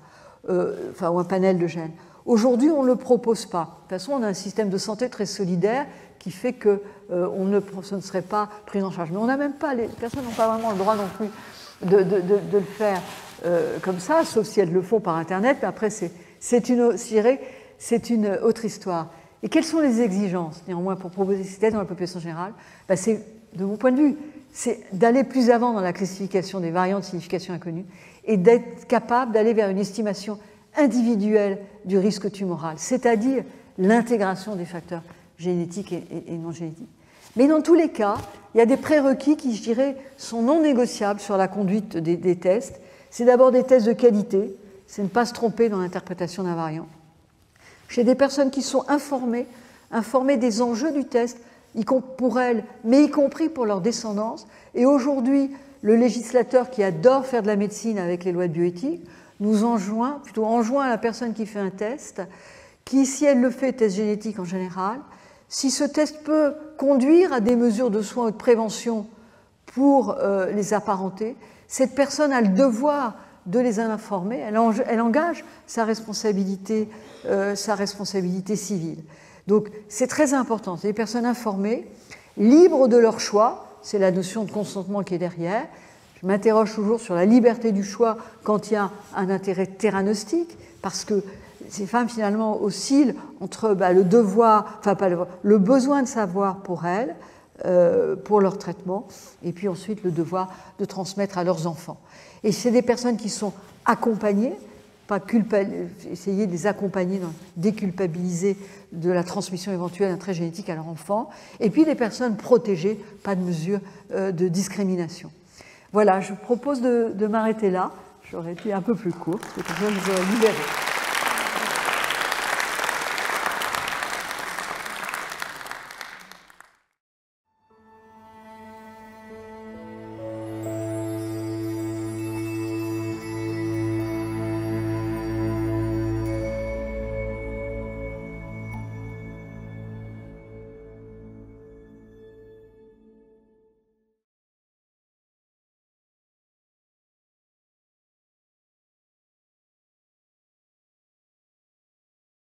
ou un panel de gènes. Aujourd'hui, on ne le propose pas. De toute façon, on a un système de santé très solidaire qui fait que ce ne serait pas pris en charge. Mais on n'a même pas, les personnes n'ont pas vraiment le droit non plus de le faire comme ça, sauf si elles le font par Internet. Mais après, c'est une autre histoire. Et quelles sont les exigences, néanmoins, pour proposer ces tests dans la population générale? C'est, de mon point de vue, c'est d'aller plus avant dans la classification des variants de signification inconnue et d'être capable d'aller vers une estimation individuelle du risque tumoral, c'est-à-dire l'intégration des facteurs génétiques et non génétiques. Mais dans tous les cas, il y a des prérequis qui, je dirais, sont non négociables sur la conduite des tests. C'est d'abord des tests de qualité, c'est ne pas se tromper dans l'interprétation d'un variant. Chez des personnes qui sont informées des enjeux du test, pour elles, mais y compris pour leur descendance. Et aujourd'hui, le législateur qui adore faire de la médecine avec les lois de bioéthique nous enjoint à la personne qui fait un test, qui, si elle le fait, test génétique en général, si ce test peut conduire à des mesures de soins ou de prévention pour les apparenter, cette personne a le devoir de les informer, elle engage sa responsabilité civile. Donc c'est très important, c'est des personnes informées, libres de leur choix, c'est la notion de consentement qui est derrière. Je m'interroge toujours sur la liberté du choix quand il y a un intérêt theranostique, parce que ces femmes finalement oscillent entre le besoin de savoir pour elles, pour leur traitement, et puis ensuite le devoir de transmettre à leurs enfants. Et c'est des personnes qui sont accompagnées, essayer de les accompagner, déculpabiliser de la transmission éventuelle d'un trait génétique à leur enfant, et puis des personnes protégées, pas de mesure de discrimination. Voilà, je propose de m'arrêter là. J'aurais été un peu plus courte, parce que je vous aurais libéré.